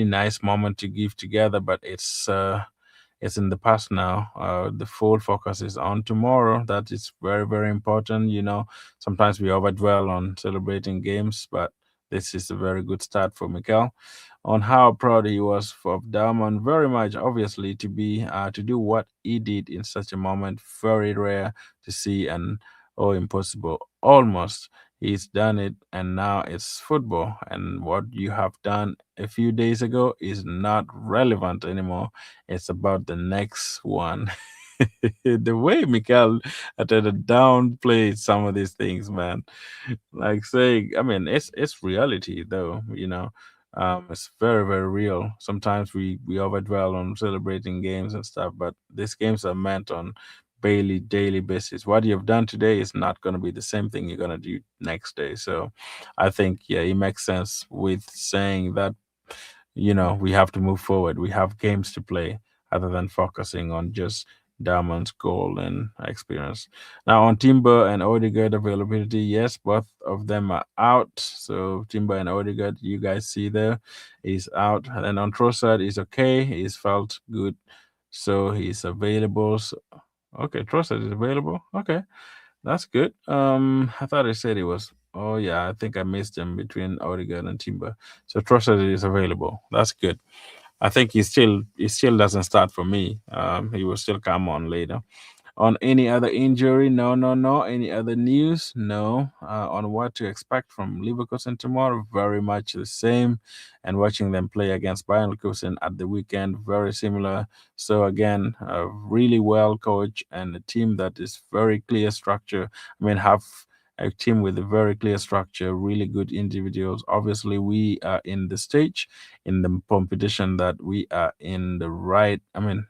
nice moment to give together, but it's in the past now. The full focus is on tomorrow. That is very, very important. Sometimes we overdwell on celebrating games, but this is a very good start for Mikel. On how proud he was of Dowman, very much, obviously, to do what he did in such a moment, very rare to see and impossible, almost. He's done it, and now it's football. And what you have done a few days ago is not relevant anymore. It's about the next one. The way Mikel Arteta downplayed some of these things, man. Like saying, I mean, it's reality though. It's very, very real. Sometimes we overdwell on celebrating games and stuff, but these games are meant on daily basis. What you've done today is not going to be the same thing you're going to do next day. So I think, yeah, it makes sense with saying that we have to move forward. We have games to play other than focusing on just Diamond's goal and experience. Now on Timber and Odegaard availability, yes, both of them are out. So Timber and Odegaard, you guys see there, is out. And then on Trossard is okay. He's felt good, so he's available. So, okay, Trossard is available. Okay, that's good. I thought I said it was. Oh yeah, I think I missed him between Odegaard and Timber. So Trossard is available. That's good. I think he still doesn't start for me. He will still come on later. On any other injury? No, no, no. Any other news? No. On what to expect from Leverkusen tomorrow? Very much the same. And watching them play against Bayern Leverkusen at the weekend, very similar. So again, really well coached and a team that is very clear structure. I mean, have a team with a very clear structure, really good individuals. Obviously, we are in the stage in the competition that we are in the right. I mean,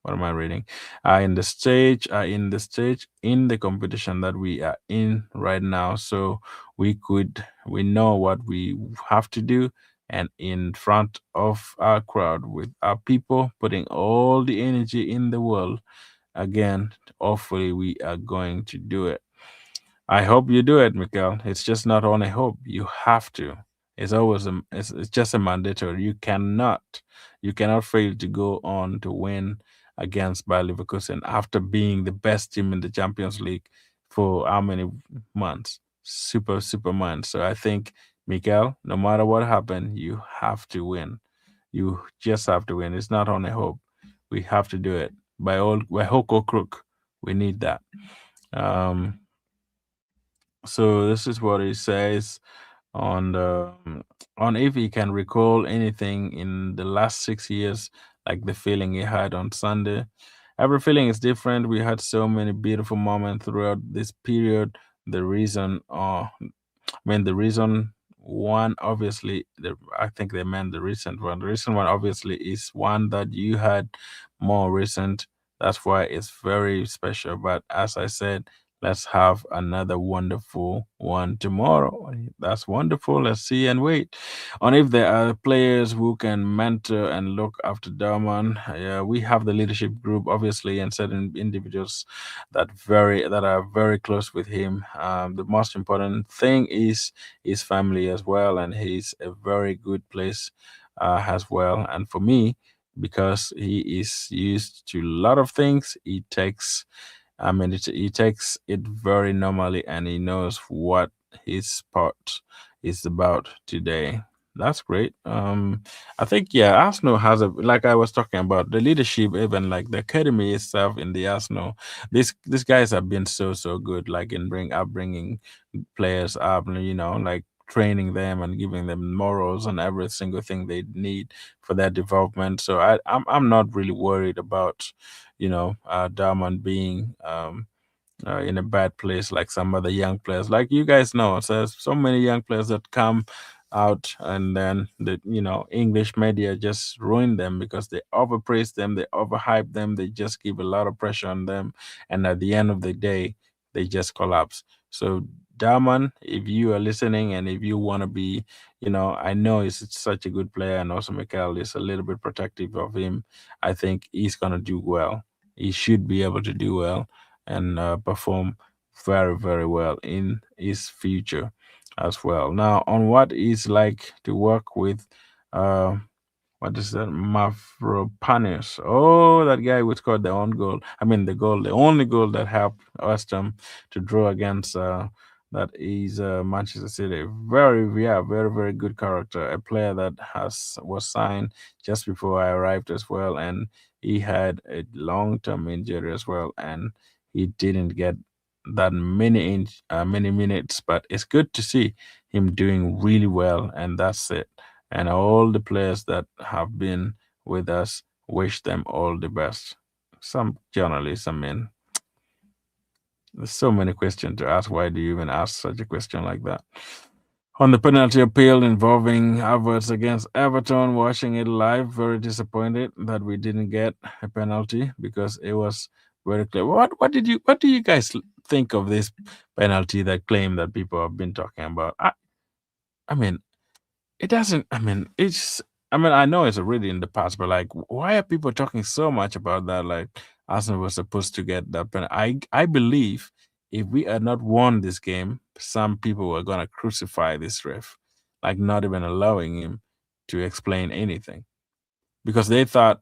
what am I reading? In the stage in the competition that we are in right now. So we know what we have to do, and in front of our crowd with our people putting all the energy in the world, again, hopefully we are going to do it. I hope you do it, Mikael. It's just not only hope. You have to. It's just a mandatory. You cannot fail to go on to win against Bayer Leverkusen after being the best team in the Champions League for how many months? Super, super months. So I think, Mikael, no matter what happened, you have to win. You just have to win. It's not only hope. We have to do it. By hook or crook, we need that. Um, so this is what he says on on if he can recall anything in the last 6 years, like the feeling he had on Sunday. Every feeling is different. We had so many beautiful moments throughout this period. The reason, the reason one, obviously, I think they meant the recent one. The recent one, obviously, is one that you had more recent. That's why it's very special. But as I said, let's have another wonderful one tomorrow. That's wonderful. Let's see and wait. On if there are players who can mentor and look after Dowman. Yeah, we have the leadership group, obviously, and certain individuals that are very close with him. The most important thing is his family as well, and he's a very good place as well. And for me, because he is used to a lot of things, he takes it very normally, and he knows what his part is about today. That's great. I think, yeah, Arsenal has like I was talking about the leadership, even like the academy itself in the Arsenal. These guys have been so good, like in bringing players up, like training them and giving them morals and every single thing they need for their development. So I'm not really worried about, Dowman being in a bad place like some other young players. Like you guys know, so there's so many young players that come out and then the English media just ruin them because they overpraise them, they overhype them, they just give a lot of pressure on them, and at the end of the day, they just collapse. So Daman, if you are listening and if you want to be, I know he's such a good player, and also Mikel is a little bit protective of him. I think he's gonna do well. He should be able to do well and perform very, very well in his future as well. Now, on what is like to work with uh, what is that? Mavropanos. Oh, that guy who scored the own goal. I mean, the only goal that helped West Ham to draw against that is Manchester City. Very, yeah, very, very good character. A player that has was signed just before I arrived as well, and he had a long-term injury as well, and he didn't get that many minutes. But it's good to see him doing really well, and that's it. And all the players that have been with us wish them all the best. Some journalists, I mean, there's so many questions to ask. Why do you even ask such a question like that? On the penalty appeal involving Havertz against Everton, watching it live, very disappointed that we didn't get a penalty because it was very clear. What do you guys think of this penalty that claim that people have been talking about? I mean, it doesn't. I mean, it's. I mean, I know it's already in the past, but like, why are people talking so much about that? Like, Arsenal was supposed to get that penalty. I believe if we had not won this game, some people were gonna crucify this ref, like not even allowing him to explain anything because they thought,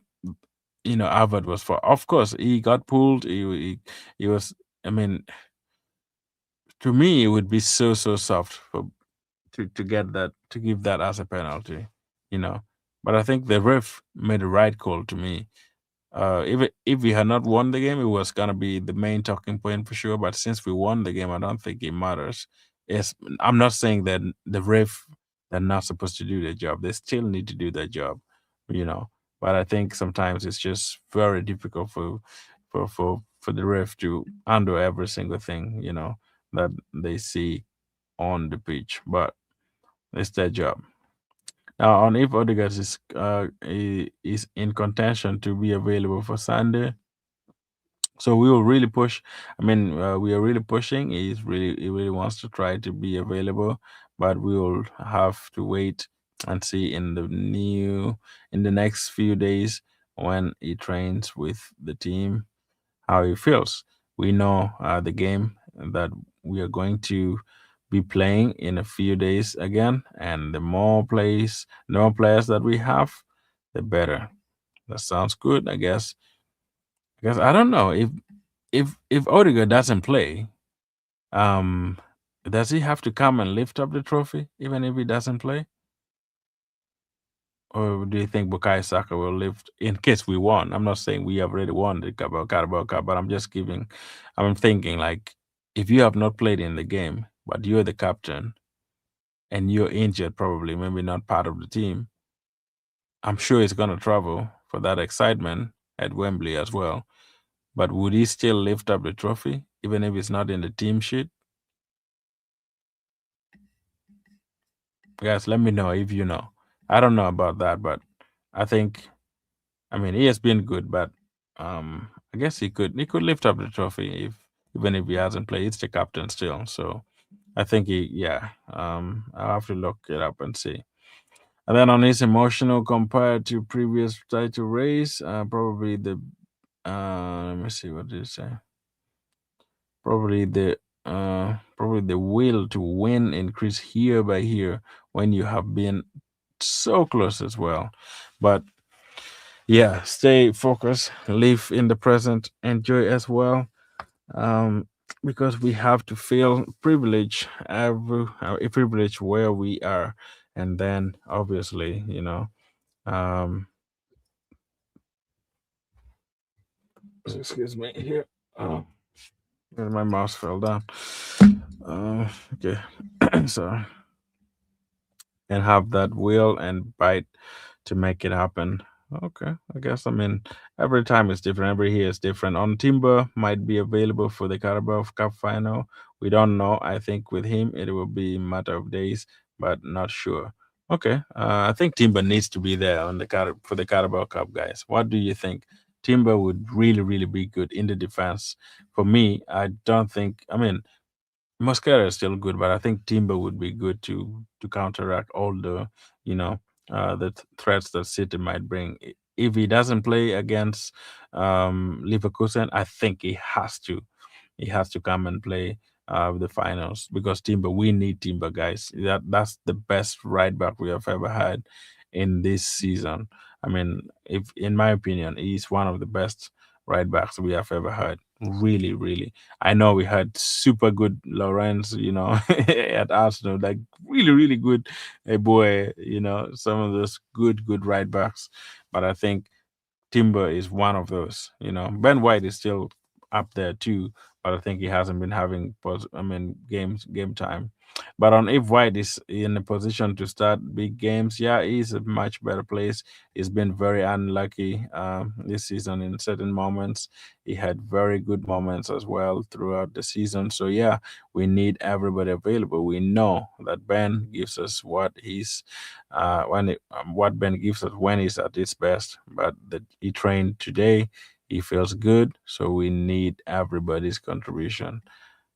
Harvard was for. Of course, he got pulled. He was. I mean, to me, it would be so soft for to get that to give that as a penalty, you know. But I think the ref made the right call to me. If we had not won the game, it was gonna be the main talking point for sure. But since we won the game, I don't think it matters. Yes, I'm not saying that the ref they're not supposed to do their job. They still need to do their job, you know. But I think sometimes it's just very difficult for the ref to handle every single thing, that they see on the pitch. But it's their job. Now, on if Odegaard is in contention to be available for Sunday, so we will really push. I mean, we are really pushing. He really wants to try to be available, but we will have to wait and see in the next few days when he trains with the team how he feels. We know the game that we are going to be playing in a few days again, and the more players that we have, the better. That sounds good, I guess. Because I don't know if Odegaard doesn't play, um, does he have to come and lift up the trophy even if he doesn't play? Or do you think Bukayo Saka will lift in case we won? I'm not saying we have already won the Carabao Cup, but I'm thinking like if you have not played in the game, but you're the captain and you're injured, probably maybe not part of the team, I'm sure he's gonna travel for that excitement at Wembley as well. But would he still lift up the trophy even if it's not in the team sheet? Guys, let me know if you know. I don't know about that, but I think I mean he has been good, but I guess he could lift up the trophy if even if he hasn't played. It's the captain still, so I think I'll have to look it up and see. And then on his emotional compared to previous title race, probably let me see what did he say. Probably the will to win increase year by year when you have been so close as well. But yeah, stay focused, live in the present, enjoy as well. Um, because we have to feel privilege a privilege where we are, and then obviously, um, excuse me here. Oh, my mouse fell down. Okay, sorry. and have that will and bite to make it happen. Okay, I guess every time is different. Every year is different. On Timber might be available for the Carabao Cup final. We don't know. I think with him it will be a matter of days, but not sure. Okay, I think Timber needs to be there on the for the Carabao Cup, guys. What do you think? Timber would really, really be good in the defense. For me, I don't think. Mosquera is still good, but I think Timber would be good to counteract all the you know threats that City might bring. If he doesn't play against Leverkusen, I think he has to come and play the finals because Timber. We need Timber, guys. That's the best right back we have ever had in this season. If in my opinion, he's one of the best right backs we have ever had. Really, really. I know we had super good Lawrence, at Arsenal, like really, really good boy, some of those good, good right backs. But I think Timber is one of those. Ben White is still up there too, but I think he hasn't been having game time. But on if White is in a position to start big games, yeah, he's a much better place. He's been very unlucky this season in certain moments. He had very good moments as well throughout the season. So yeah, we need everybody available. We know that Ben gives us what Ben gives us when he's at his best. But that he trained today, he feels good. So we need everybody's contribution.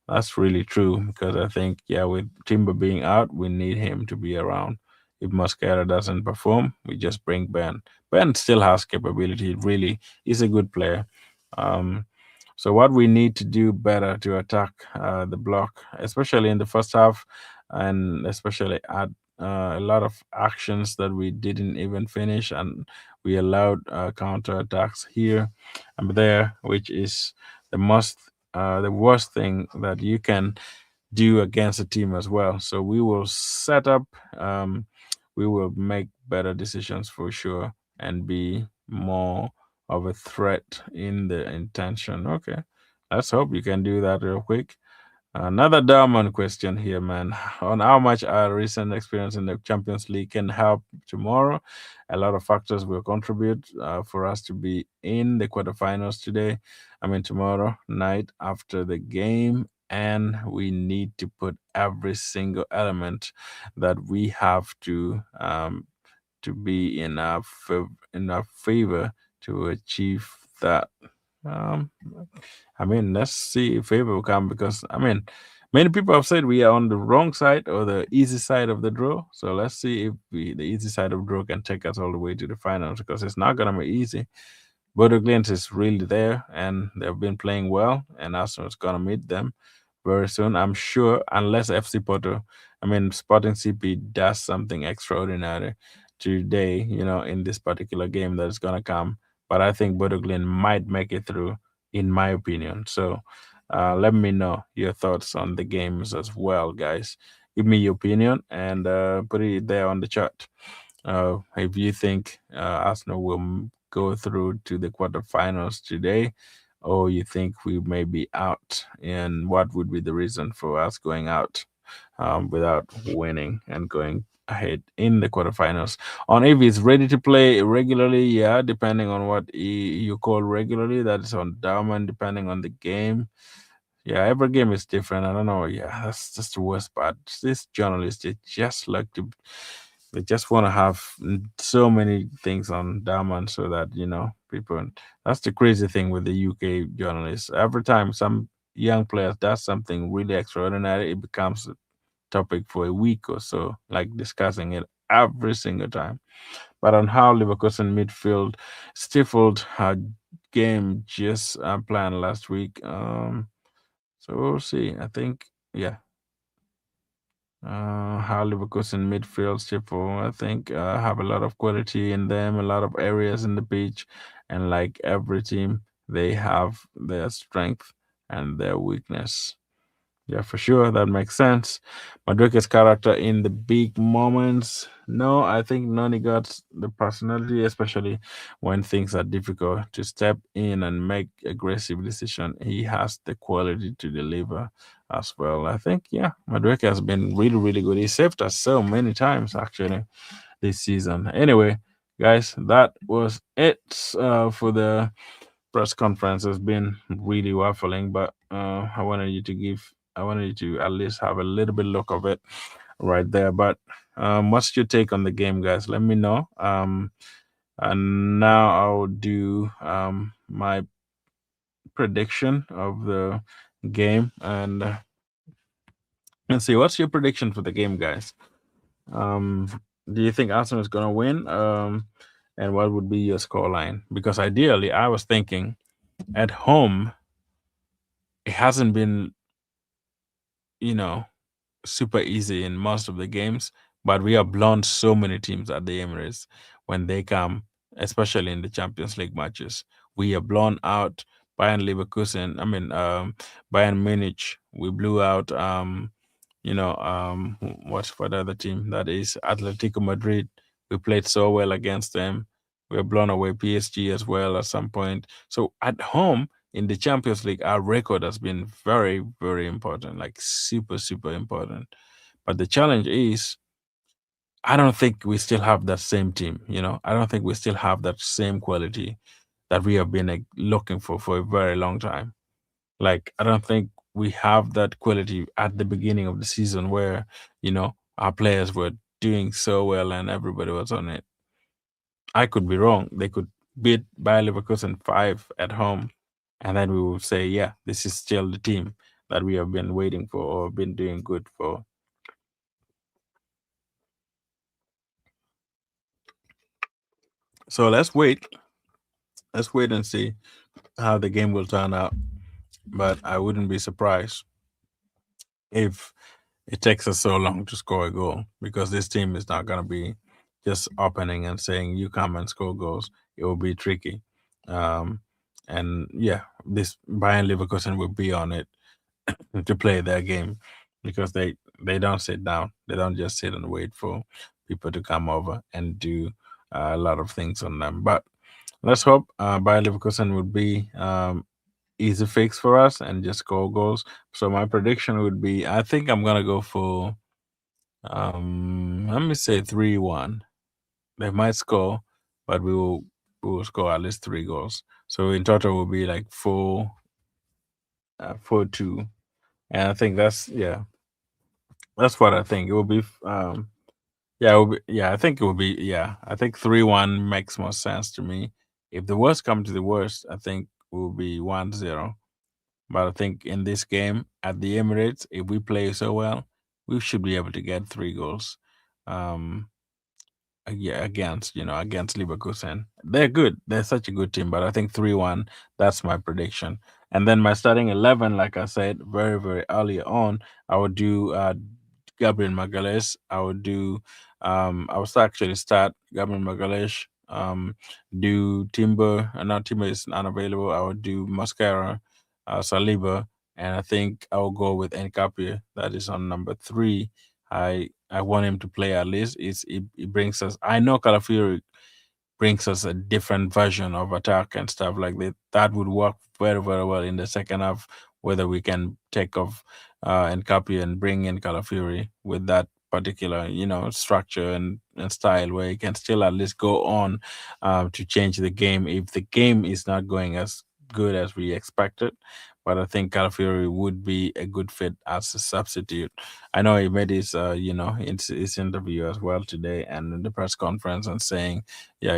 That's really true because I think, yeah, with Timber being out, we need him to be around. If Mosquera doesn't perform, we just bring Ben. Ben still has capability. Really, he's a good player. Um, so what we need to do better to attack the block, especially in the first half, and especially at a lot of actions that we didn't even finish, and we allowed counter attacks here and there, which is the worst thing that you can do against a team as well. So we will set up, we will make better decisions for sure and be more of a threat in the intention. Okay, let's hope you can do that real quick. Another Dowman question here, man. On how much our recent experience in the Champions League can help tomorrow. A lot of factors will contribute for us to be in the quarterfinals today. Tomorrow night after the game. And we need to put every single element that we have to be in our favor to achieve that. Um, let's see if favor will come because many people have said we are on the wrong side or the easy side of the draw. So let's see if the easy side of the draw can take us all the way to the finals because it's not gonna be easy. Bodo Glimt is really there and they've been playing well, and Arsenal is gonna meet them very soon, I'm sure, unless FC Porto, Sporting CP does something extraordinary today, in this particular game that's gonna come. But I think Bodo Glimt might make it through, in my opinion. So let me know your thoughts on the games as well, guys. Give me your opinion and put it there on the chat. If you think Arsenal will go through to the quarterfinals today, or you think we may be out, and what would be the reason for us going out without winning and going ahead in the quarterfinals? On if he's ready to play regularly, yeah, depending on what you call regularly, that is on Dowman, depending on the game. Yeah, every game is different. I don't know. Yeah, that's just the worst part. These journalists, they just want to have so many things on Daman so that, people. That's the crazy thing with the UK journalists. Every time some young player does something really extraordinary, it becomes a topic for a week or so, like discussing it every single time. But on how Leverkusen midfield stifled her game just planned last week. So we'll see. I think, yeah. How Leverkusen midfield triple, I think, have a lot of quality in them, a lot of areas in the pitch, and like every team, they have their strength and their weakness. Yeah, for sure. That makes sense. Madueke's character in the big moments. No, I think Noni got the personality, especially when things are difficult, to step in and make aggressive decision. He has the quality to deliver as well. I think, yeah, Madueke has been really, really good. He saved us so many times actually this season. Anyway, guys, that was it for the press conference. Has been really waffling, but I wanted you to at least have a little bit look of it right there. But what's your take on the game, guys? Let me know. And now I'll do my prediction of the game and see what's your prediction for the game, guys. Um, do you think Arsenal is gonna win? And what would be your scoreline? Because ideally, I was thinking at home it hasn't been, you know, super easy in most of the games, but we have blown so many teams at the Emirates when they come, especially in the Champions League matches. We have blown out Bayern Leverkusen. I mean, Bayern Munich. We blew out, what's for the other team? That is Atletico Madrid. We played so well against them. We have blown away PSG as well at some point. So at home in the Champions League, our record has been very, very important, like super, super important. But the challenge is, I don't think we still have that same team. I don't think we still have that same quality that we have been like, looking for a very long time. Like, I don't think we have that quality at the beginning of the season where, our players were doing so well and everybody was on it. I could be wrong. They could beat Bayer Leverkusen 5 at home, and then we will say, yeah, this is still the team that we have been waiting for or been doing good for. So let's wait. Let's wait and see how the game will turn out. But I wouldn't be surprised if it takes us so long to score a goal because this team is not going to be just opening and saying, you come and score goals. It will be tricky. Um, and yeah, this Bayern Leverkusen will be on it to play their game because they don't sit down. They don't just sit and wait for people to come over and do a lot of things on them. But let's hope Bayer Leverkusen would be easy fix for us and just score goals. So my prediction would be, I think I'm gonna go for let me say 3-1. They might score, but we will score at least 3 goals. So in total will be like 4-2. And I think that's what I think. It will be yeah, I think it will be I think 3-1 makes more sense to me. If the worst come to the worst, I think it will be 1-0. But I think in this game at the Emirates, if we play so well, we should be able to get 3 goals. Um, yeah, against Leverkusen. They're good. They're such a good team. But I think 3-1. That's my prediction. And then my starting 11, like I said, very very early on, I would do Gabriel Magalhaes. I would do. I would actually start Gabriel Magalhaes. Do Timber. Not Timber is unavailable. I would do Mascara, Saliba, and I think I will go with Nkapie. That is on number 3. I want him to play at least. It brings us. I know Calafiori brings us a different version of attack and stuff like that. That would work very, very well in the second half, whether we can take off and copy and bring in Calafiori with that particular, structure and style where he can still at least go on to change the game if the game is not going as good as we expected. But I think Calafiori would be a good fit as a substitute. I know he made his interview as well today and in the press conference and saying he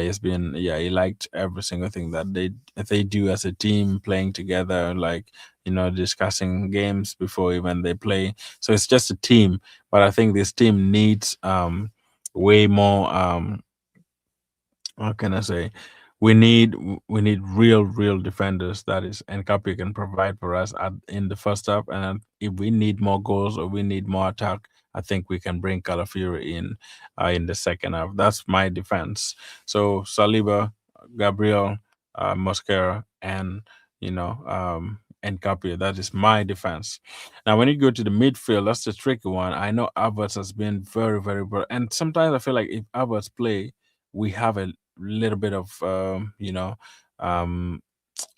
liked every single thing that they do as a team playing together, like discussing games before even they play. So it's just a team, but I think this team needs way more what can I say? We need real defenders that is Nkapie can provide for us in the first half, and if we need more goals or we need more attack, I think we can bring Calafiori in the second half. That's my defense. So Saliba, Gabriel, Mosquera, and Nkapia. That is my defense. Now, when you go to the midfield, that's the tricky one. I know Havertz has been very, very good, and sometimes I feel like if Havertz play, we have a little bit of um,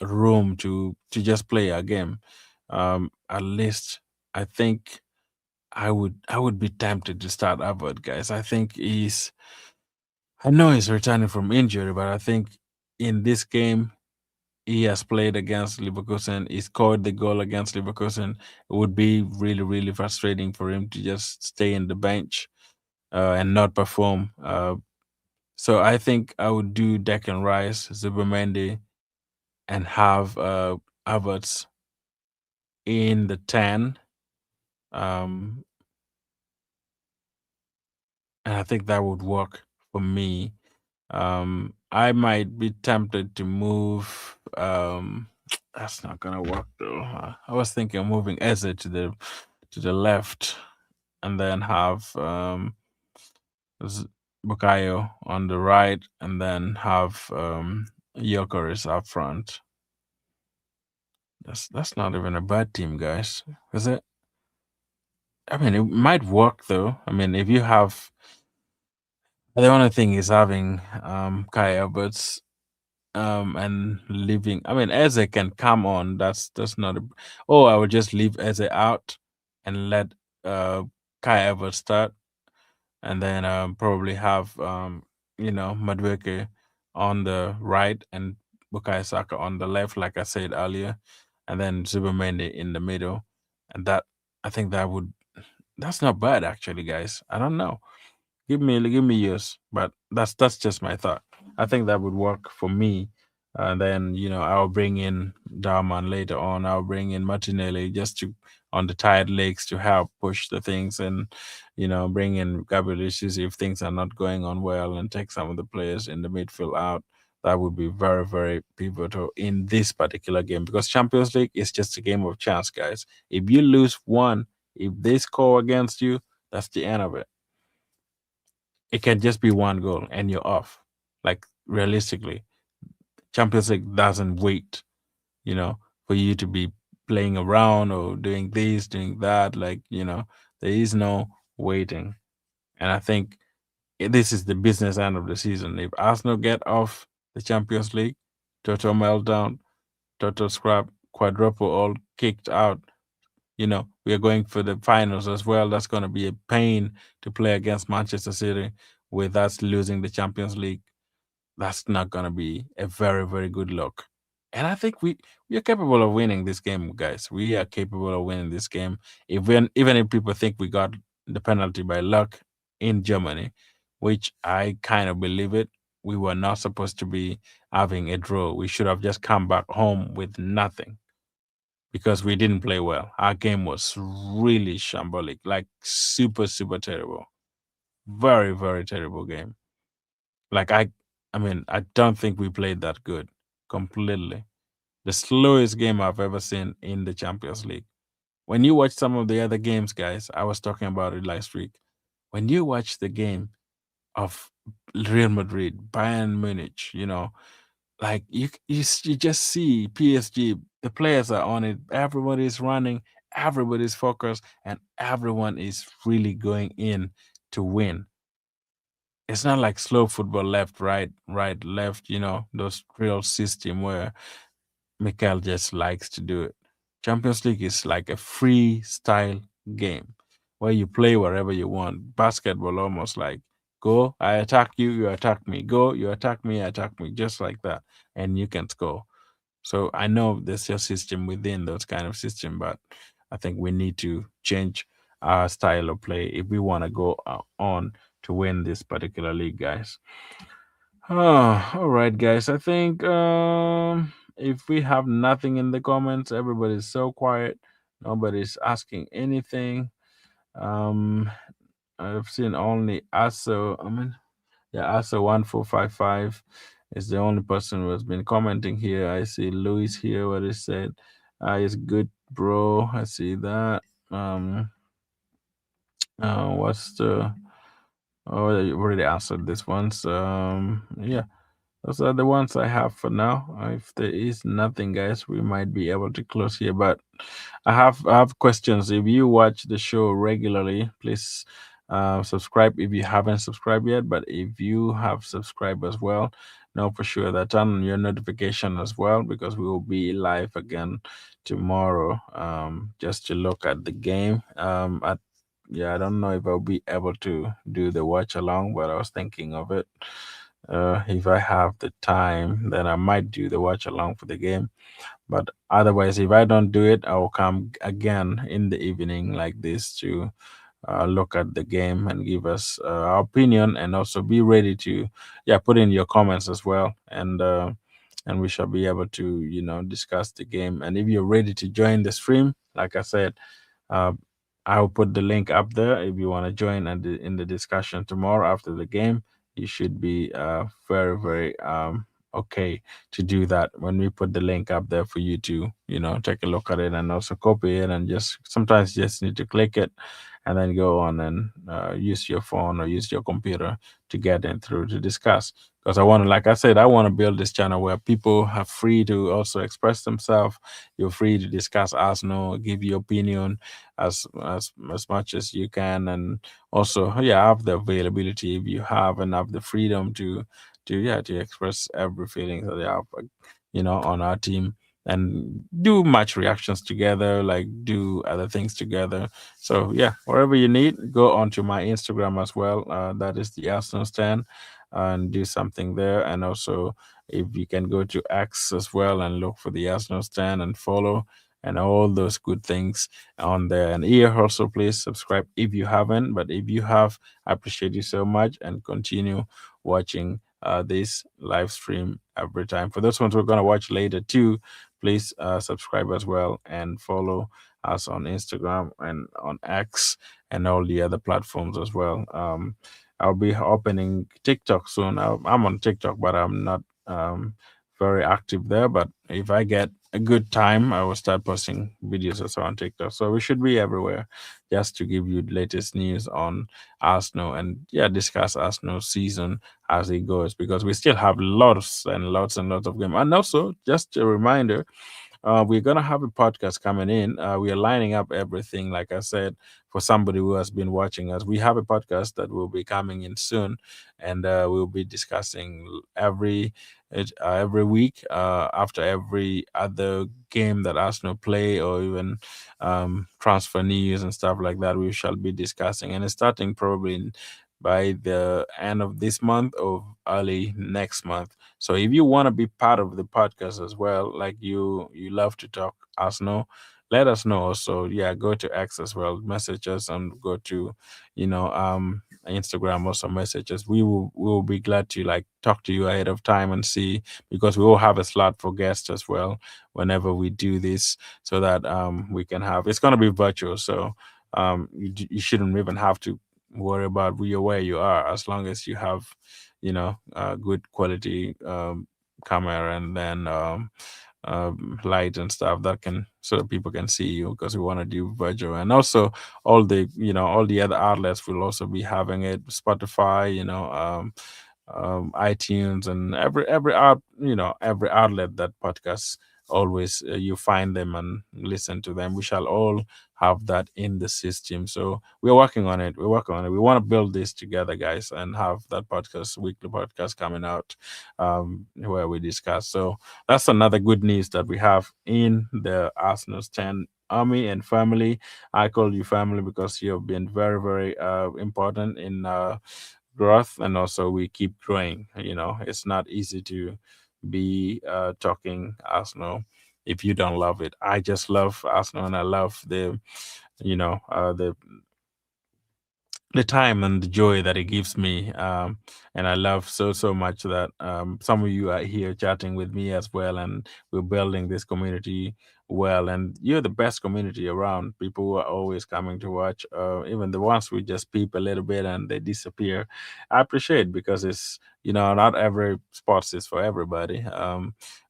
room to just play a game. At least I think I would be tempted to start Havertz, guys. I think I know he's returning from injury, but I think in this game he has played against Leverkusen. He scored the goal against Leverkusen. It would be really, really frustrating for him to just stay in the bench and not perform. So I think I would do Declan Rice, Zubimendi, and have Havertz in the 10. Um, and I think that would work for me. I might be tempted to move. That's not gonna work though. I was thinking of moving Eze to the left, and then have Bukayo on the right, and then have Yokeris up front. That's not even a bad team, guys. Is it? I mean, it might work though. I mean, if you have the only thing is having Kai Havertz and leaving. I mean, Eze can come on. That's not a. Oh, I would just leave Eze out and let uh Kai Havertz start, and then probably have Madueke on the right and Bukayo Saka on the left, like I said earlier, and then Zubamende in the middle, and that I think that's not bad actually, guys. I don't know. Give me yours, but that's just my thought. I think that would work for me. And then I'll bring in Dowman later on. I'll bring in Martinelli just to on the tired legs to help push the things, and bring in Gabriel Jesus if things are not going on well, and take some of the players in the midfield out. That would be very, very pivotal in this particular game, because Champions League is just a game of chance, guys. If you lose one, if they score against you, that's the end of it. It can just be one goal and you're off. Like realistically, Champions League doesn't wait, you know, for you to be playing around or doing this, doing that. Like, there is no waiting. And I think this is the business end of the season. If Arsenal get off the Champions League, total meltdown, total scrap, quadruple all kicked out. We are going for the finals as well. That's going to be a pain to play against Manchester City with us losing the Champions League. That's not going to be a very, very good look. And I think we are capable of winning this game, guys. We are capable of winning this game. Even if people think we got the penalty by luck in Germany, which I kind of believe it, we were not supposed to be having a draw. We should have just come back home with nothing because we didn't play well. Our game was really shambolic, like super, super terrible. Very, very terrible game. Like I mean, I don't think we played that good completely. The slowest game I've ever seen in the Champions League. When you watch some of the other games, guys, I was talking about it last week. When you watch the game of Real Madrid, Bayern Munich, like you just see PSG, the players are on it, everybody's running, everybody's focused, and everyone is really going in to win. It's not like slow football, left, right, right, left, those real system where Mikel just likes to do it. Champions League is like a freestyle game where you play wherever you want. Basketball almost like go, I attack you, you attack me. Go, you attack me, I attack me, just like that. And you can score. So I know there's a system within those kind of system, but I think we need to change our style of play if we want to go on to win this particular league, guys. Oh, all right, guys. I think if we have nothing in the comments, everybody's so quiet. Nobody's asking anything. Um, I've seen only Aso. I mean, yeah, Aso1455 is the only person who has been commenting here. I see Luis here. What he said, it's good, bro. I see that. Um, what's the? Oh, you already answered this one. So, yeah. Those are the ones I have for now. If there is nothing, guys, we might be able to close here. But I have questions. If you watch the show regularly, please subscribe if you haven't subscribed yet. But if you have subscribed as well, know for sure that turn on your notification as well, because we will be live again tomorrow. Just to look at the game. At Yeah, I don't know if I'll be able to do the watch along, but I was thinking of it. If I have the time, then I might do the watch along for the game. But otherwise, if I don't do it, I will come again in the evening like this to look at the game and give us our opinion, and also be ready to, yeah, put in your comments as well, and we shall be able to, discuss the game. And if you're ready to join the stream, like I said, uh, I'll put the link up there if you want to join in the discussion tomorrow after the game. You should be very, very okay to do that when we put the link up there for you to, take a look at it and also copy it. And just sometimes you just need to click it and then go on and use your phone or use your computer to get in through to discuss. Because I want to, like I said, I want to build this channel where people are free to also express themselves. You're free to discuss Arsenal, give your opinion as much as you can, and also, yeah, have the availability if you have, and have the freedom to express every feeling that you have, on our team, and do match reactions together, like do other things together. So yeah, whatever you need, go onto my Instagram as well. That is the Arsenal Stand, and do something there. And also, if you can go to X as well and look for the Arsenal Stand and follow, and all those good things on there. And here also, please subscribe if you haven't. But if you have, I appreciate you so much, and continue watching this live stream every time. For those ones who are gonna watch later too, please subscribe as well and follow us on Instagram and on X and all the other platforms as well. I'll be opening TikTok soon. I'm on TikTok, but I'm not very active there. But if I get a good time, I will start posting videos also on TikTok. So we should be everywhere, just to give you the latest news on Arsenal, and yeah, discuss Arsenal season as it goes, because we still have lots and lots and lots of games. And also, just a reminder, we're gonna have a podcast coming in. We are lining up everything, like I said, for somebody who has been watching us. We have a podcast that will be coming in soon, and we'll be discussing every week, after every other game that Arsenal play, or even transfer news and stuff like that. We shall be discussing, and it's starting probably by the end of this month or early next month. So if you want to be part of the podcast as well, like you love to talk Arsenal, let us know. So yeah, go to X as well, message us, and go to, Instagram, also message us. We will be glad to like talk to you ahead of time and see, because we will have a slot for guests as well whenever we do this, so that we can have, it's going to be virtual. So you shouldn't even have to worry about where you are, as long as you have, good quality camera, and then light and stuff that can, so that people can see you, because we want to do virtual. And also, all the other outlets will also be having it, Spotify, iTunes, and every outlet that podcasts always, you find them and listen to them. We shall all have that in the system. So we're working on it. We're working on it. We want to build this together, guys, and have that weekly podcast coming out, where we discuss. So that's another good news that we have in the Arsenal 10 army and family. I call you family because you have been very, very important in growth, and also we keep growing. It's not easy to be talking Arsenal if you don't love it. I just love Arsenal, and I love the time and the joy that it gives me. And I love so much that some of you are here chatting with me as well, and we're building this community well. And you're the best community around. People who are always coming to watch, even the ones who just peep a little bit and they disappear. I appreciate, because it's, not every sports is for everybody.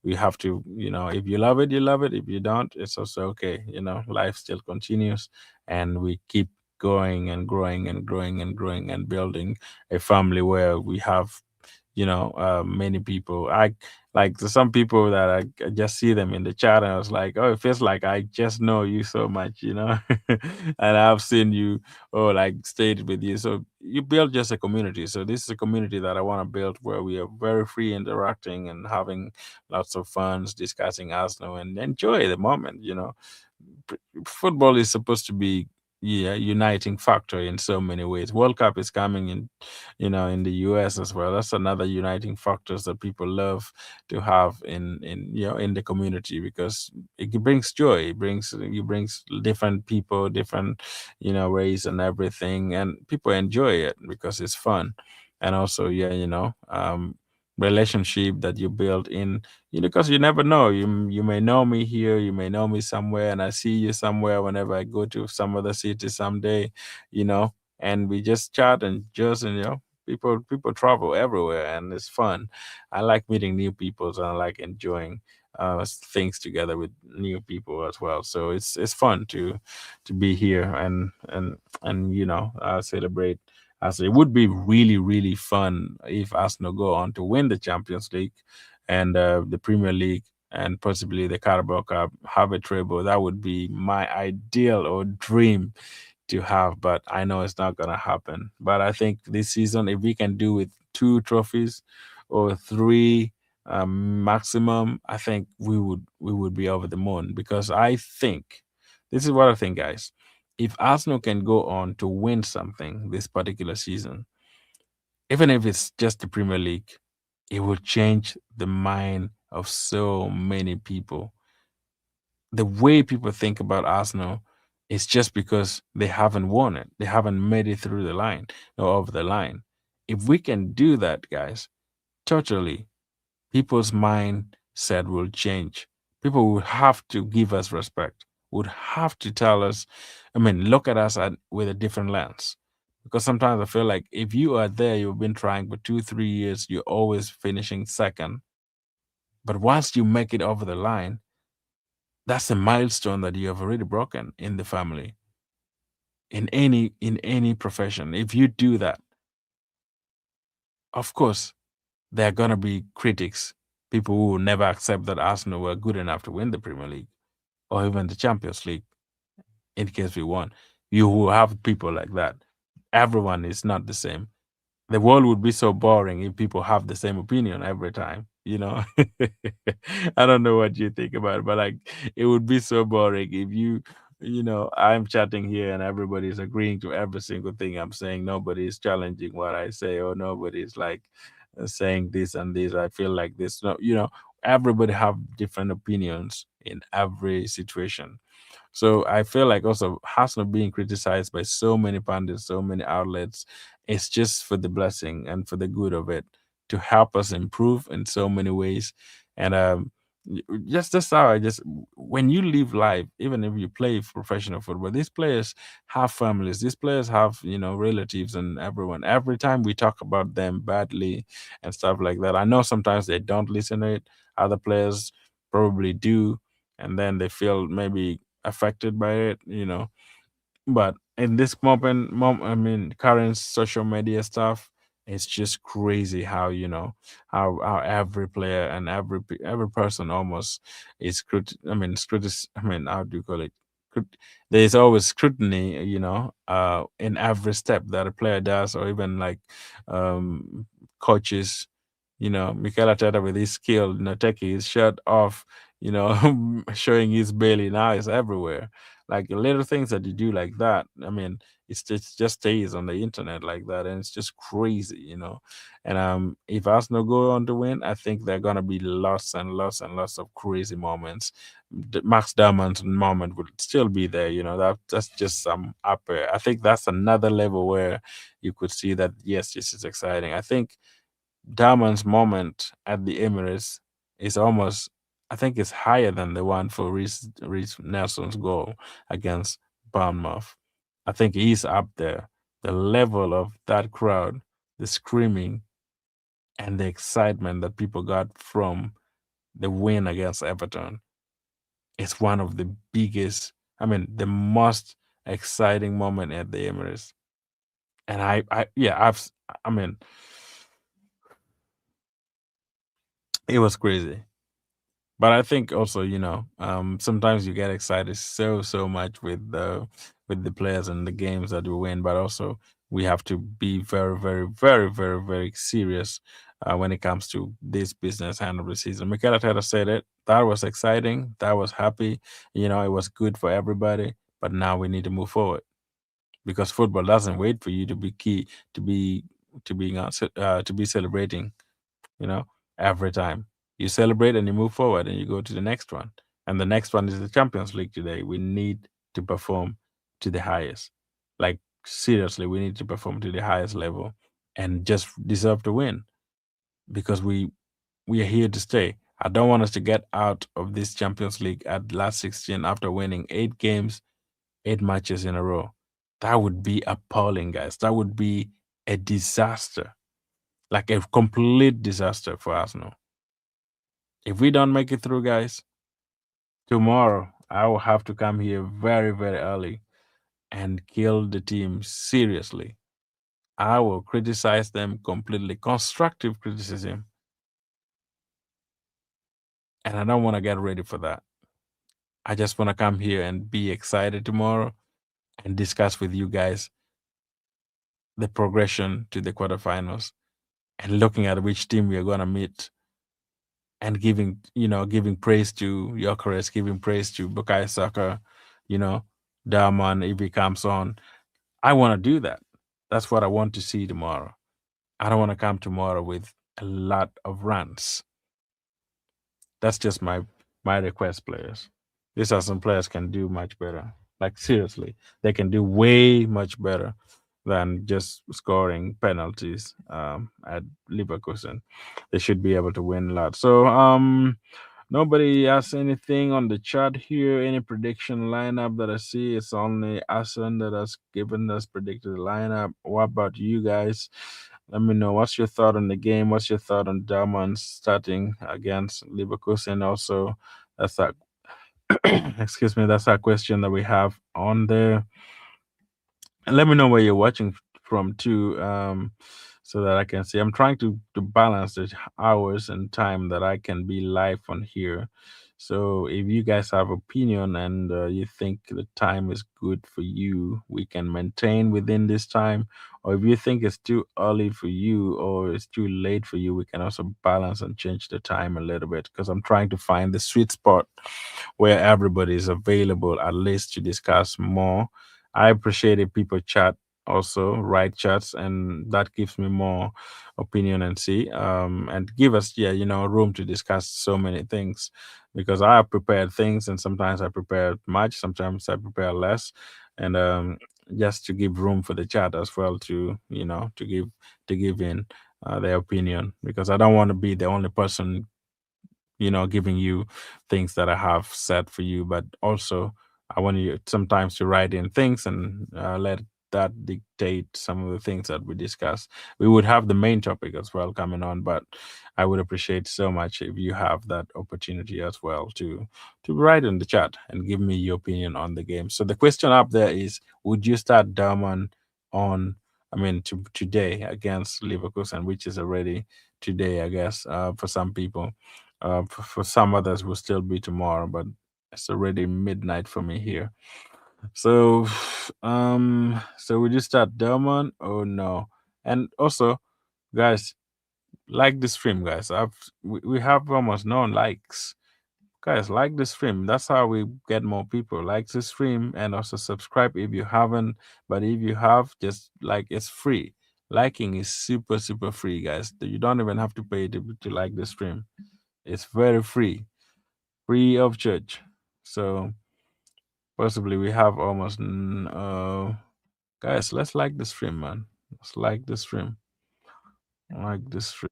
We have to, if you love it, you love it. If you don't, it's also okay. Life still continues, and we keep going and growing and growing and growing, and building a family where we have, many people. I like some people that I just see them in the chat, and I was like, oh, it feels like I just know you so much. And I've seen you, or like stayed with you. So you build just a community. So this is a community that I want to build where we are very free interacting and having lots of fun, discussing Arsenal and enjoy the moment. P- Football is supposed to be, yeah, uniting factor in so many ways. World Cup is coming in the US as well. That's another uniting factors that people love to have in the community, because it brings joy. It brings different people, different race and everything, and people enjoy it because it's fun. And also, yeah, relationship that you build in, because you never know. You may know me here, you may know me somewhere, and I see you somewhere whenever I go to some other city someday, you know, and we just chat and just, people travel everywhere and it's fun. I like meeting new people, and I like enjoying things together with new people as well. So it's fun to be here and celebrate. As it would be really really fun if Arsenal go on to win the Champions League and the Premier League and possibly the Carabao Cup, have a treble. That would be my ideal or dream to have, but I know it's not gonna happen. But I think this season, if we can do with two trophies or three maximum, I think we would be over the moon, because I think this is what I think, guys. If Arsenal can go on to win something this particular season, even if it's just the Premier League, it will change the mind of so many people. The way people think about Arsenal is just because they haven't won it. They haven't made it through the line or over the line. If we can do that, guys, totally, people's mindset will change. People will have to give us respect, would have to tell us, look at us with a different lens. Because sometimes I feel like if you are there, you've been trying for 2, 3 years, you're always finishing second. But once you make it over the line, that's a milestone that you have already broken in the family, in any profession. If you do that, of course, there are gonna be critics, people who will never accept that Arsenal were good enough to win the Premier League or even the Champions League in case we won. You will have people like that. Everyone is not the same. The world would be so boring if people have the same opinion every time. I don't know what you think about it, but like it would be so boring if I'm chatting here and everybody's agreeing to every single thing I'm saying. Nobody's challenging what I say, or nobody's like saying this and this. I feel like this. No, everybody have different opinions in every situation. So I feel like also Arsenal being criticized by so many pundits, so many outlets, it's just for the blessing and for the good of it, to help us improve in so many ways. And just that's how I just, when you live life, even if you play professional football, these players have families, these players have relatives and everyone. Every time we talk about them badly and stuff like that, I know sometimes they don't listen to it. Other players probably do, and then they feel maybe affected by it. But in this current social media stuff, it's just crazy how how every player and every person almost is how do you call it? Crit- There's always scrutiny, in every step that a player does, or even like coaches. Mikel Arteta with his skill, taking his shirt off, showing his belly. Now it's everywhere. Like little things that you do like that. It just stays on the internet like that, and it's just crazy. And if Arsenal go on to win, I think they're gonna be lots and lots and lots of crazy moments. Max Dowman's moment would still be there. That's just some upper. I think that's another level where you could see that yes, this is exciting. I think Dowman's moment at the Emirates is almost, I think, it's higher than the one for Reece Nelson's goal against Bournemouth. I think he's up there. The level of that crowd, the screaming, and the excitement that people got from the win against Everton, it's one of the biggest, the most exciting moment at the Emirates. And yeah, I mean, It was crazy. But I think also, sometimes you get excited so much with the players and the games that we win, but also we have to be very, very, very, very, very serious when it comes to this business end of the season. Mikel Arteta said it. That was exciting. That was happy. It was good for everybody. But now we need to move forward because football doesn't wait for you to be key to be to be celebrating, you know, every time. You celebrate and you move forward and you go to the next one. And the next one is the Champions League today. We need to perform to the highest. Like, seriously, we need to perform to the highest level and just deserve to win because we are here to stay. I don't want us to get out of this Champions League at last 16 after winning 8 games, 8 matches in a row. That would be appalling, guys. That would be a disaster, like a complete disaster for Arsenal. If we don't make it through, guys, tomorrow I will have to come here very, very early and kill the team seriously. I will criticize them completely, constructive criticism, and I don't want to get ready for that. I just want to come here and be excited tomorrow and discuss with you guys the progression to the quarterfinals and looking at which team we are going to meet and giving praise to Yokeres, giving praise to Bukai Saka, you know, Dowman if he comes on. I want to do that. That's what I want to see tomorrow. I don't want to come tomorrow with a lot of rants. That's just my request, players. These are some players can do much better. Like seriously, they can do way much better than just scoring penalties at Leverkusen. They should be able to win a lot. So nobody has anything on the chart here. Any prediction lineup that I see? It's only Asan that has given us predicted the lineup. What about you guys? Let me know what's your thought on the game. What's your thought on Dowman starting against Leverkusen? Also, that's that. Excuse me. That's our question that we have on there. And let me know where you're watching from too, so that I can see. I'm trying to balance the hours and time that I can be live on here. So if you guys have opinion and you think the time is good for you, we can maintain within this time. Or if you think it's too early for you or it's too late for you, we can also balance and change the time a little bit because I'm trying to find the sweet spot where everybody is available at least to discuss more. I appreciate if people chat also, write chats, and that gives me more opinion and see and give us room to discuss so many things because I have prepared things and sometimes I prepare much, sometimes I prepare less, and just to give room for the chat as well to to give in their opinion because I don't want to be the only person giving you things that I have set for you, but also I want you sometimes to write in things and let that dictate some of the things that we discuss. We would have the main topic as well coming on, but I would appreciate so much if you have that opportunity as well to write in the chat and give me your opinion on the game. So the question up there is: would you start Dowman on? I mean, today against Leverkusen, which is already today, I guess, for some people. For some others, will still be tomorrow, but it's already midnight for me here. So, so we just start Delmon. Oh no! And also, guys, like the stream, guys. We have almost no likes. Guys, like the stream. That's how we get more people. Like the stream and also subscribe if you haven't. But if you have, just like it's free. Liking is super super free, guys. You don't even have to pay to like the stream. It's very free of charge. So possibly we have almost guys. Let's like the stream, man. Let's like the stream. Like the stream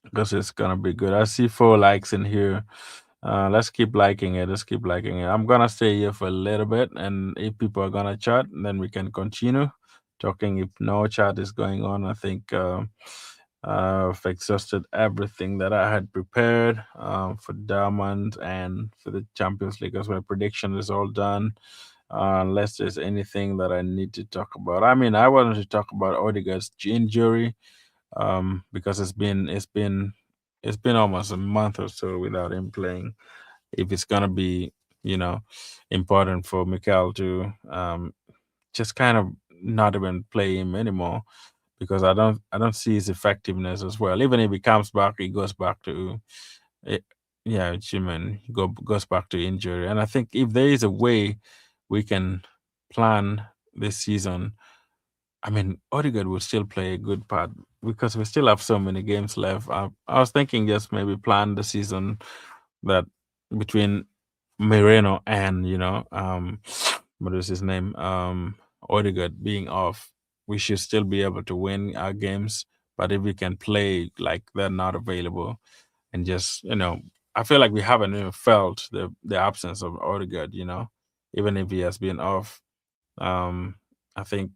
because it's gonna be good. I see 4 likes in here. Let's keep liking it. Let's keep liking it. I'm gonna stay here for a little bit, and if people are gonna chat, then we can continue talking. If no chat is going on, I think I've exhausted everything that I had prepared for Diamond and for the Champions League as my prediction is all done. Unless there's anything that I need to talk about. I mean, I wanted to talk about Odegaard's injury. because it's been almost a month or so without him playing. If it's gonna be, you know, important for Mikel to just kind of not even play him anymore, because I don't see his effectiveness as well. Even if he comes back, he goes back to it, yeah, Jimin goes back to injury. And I think if there is a way we can plan this season, I mean, Odegaard will still play a good part because we still have so many games left. I was thinking just maybe plan the season that between Moreno and what is his name, Odegaard being off, we should still be able to win our games. But if we can play like they're not available, and just I feel like we haven't even felt the absence of Odegaard. Even if he has been off, um, I think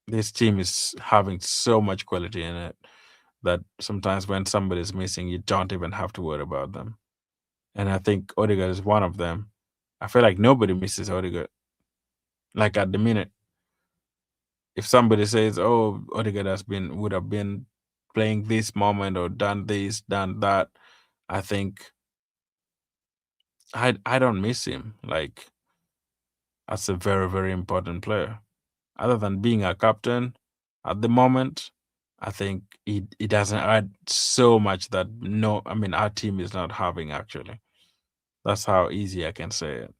this team is having so much quality in it that sometimes when somebody's missing, you don't even have to worry about them. And I think Odegaard is one of them. I feel like nobody misses Odegaard. Like at the minute, if somebody says, "Oh, Odegaard would have been playing this moment or done this, done that," I think I don't miss him. Like, that's a very very important player. Other than being a captain, at the moment, I think he doesn't add so much that no, I mean our team is not having actually. That's how easy I can say it.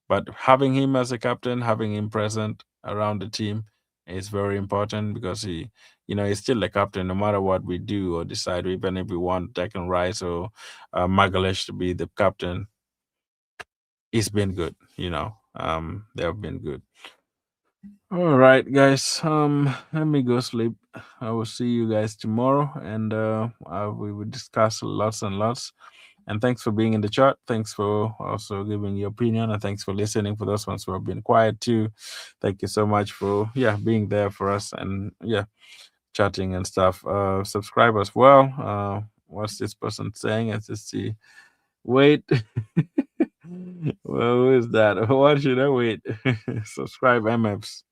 But having him as a captain, having him present around the team is very important because he's still the captain no matter what we do or decide, even if we want Declan Rice or Magalesh to be the captain. It's been good, they have been good. All right, guys. Let me go sleep. I will see you guys tomorrow, and we will discuss lots and lots. And thanks for being in the chat. Thanks for also giving your opinion, and thanks for listening. For those ones who have been quiet too, thank you so much for being there for us and chatting and stuff. Subscribe as well. What's this person saying? Let's just see. Wait. Well, who is that? What should I wait? Subscribe, MFs.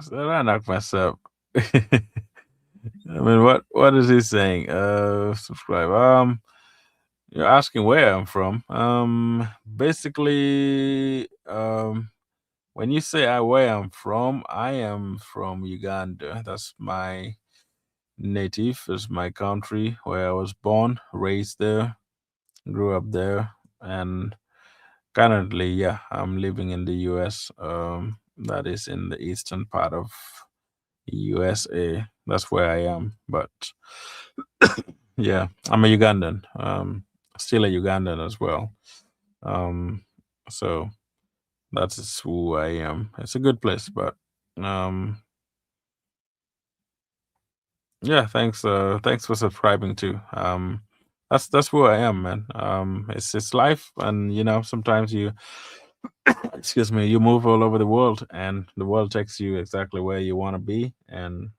So I knocked myself. I mean, what is he saying? Subscribe. You're asking where I'm from. Basically, when you say where I'm from, I am from Uganda. That's my native. Is my country where I was born, raised there, grew up there, and currently, yeah, I'm living in the U.S. That is in the eastern part of USA. That's where I am. But yeah, I'm a Ugandan. Still a Ugandan as well. Um, so that's who I am. It's a good place, but um, yeah, thanks for subscribing too. That's who I am, man. It's life, and sometimes you, excuse me, you move all over the world, and the world takes you exactly where you want to be. And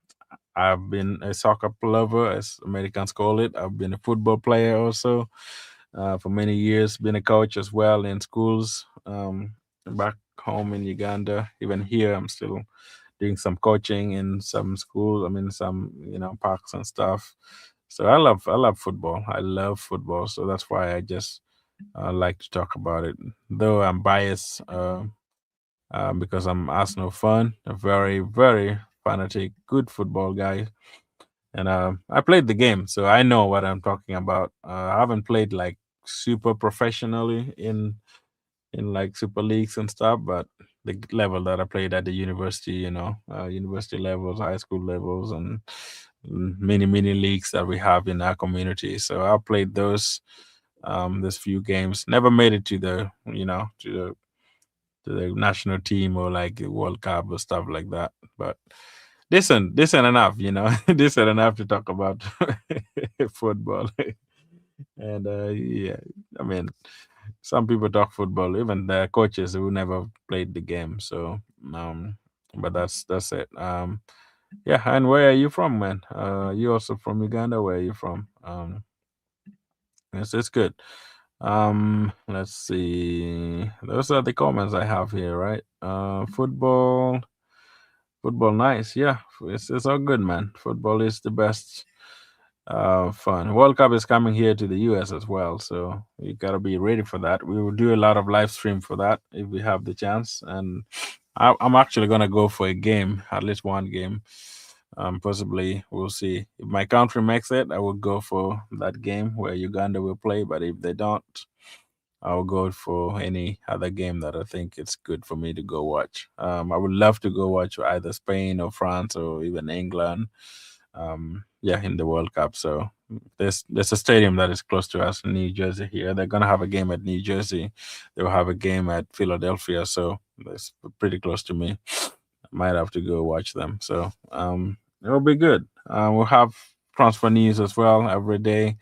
I've been a soccer lover, as Americans call it. I've been a football player also for many years. Been a coach as well in schools back home in Uganda. Even here, I'm still doing some coaching in some schools. I mean, some parks and stuff. So I love football. I love football. So that's why I just like to talk about it. Though I'm biased because I'm Arsenal fan, a very very fanatic, good football guy, and I played the game, so I know what I'm talking about. I haven't played like super professionally in like super leagues and stuff, but the level that I played at the university, university levels, high school levels, and mini leagues that we have in our community. So I played those few games. Never made it to the to the national team or like the World Cup or stuff like that, but decent enough, decent enough to talk about football. And yeah, I mean, some people talk football, even the coaches who never played the game. So, but that's it. Yeah, and where are you from, man? You also from Uganda? Where are you from? Yes, it's good. Let's see. Those are the comments I have here, right? Football, nice. Yeah, it's all good, man. Football is the best. Fun. World Cup is coming here to the US as well, so you gotta be ready for that. We will do a lot of live stream for that if we have the chance, and I'm actually gonna go for a game, at least one game. Possibly we'll see. If my country makes it, I will go for that game where Uganda will play. But if they don't, I'll go for any other game that I think it's good for me to go watch. I would love to go watch either Spain or France or even England. Yeah, in the World Cup. So there's a stadium that is close to us in New Jersey here. They're gonna have a game at New Jersey. They will have a game at Philadelphia. So that's pretty close to me. I might have to go watch them. So it'll be good. We'll have transfer news as well every day.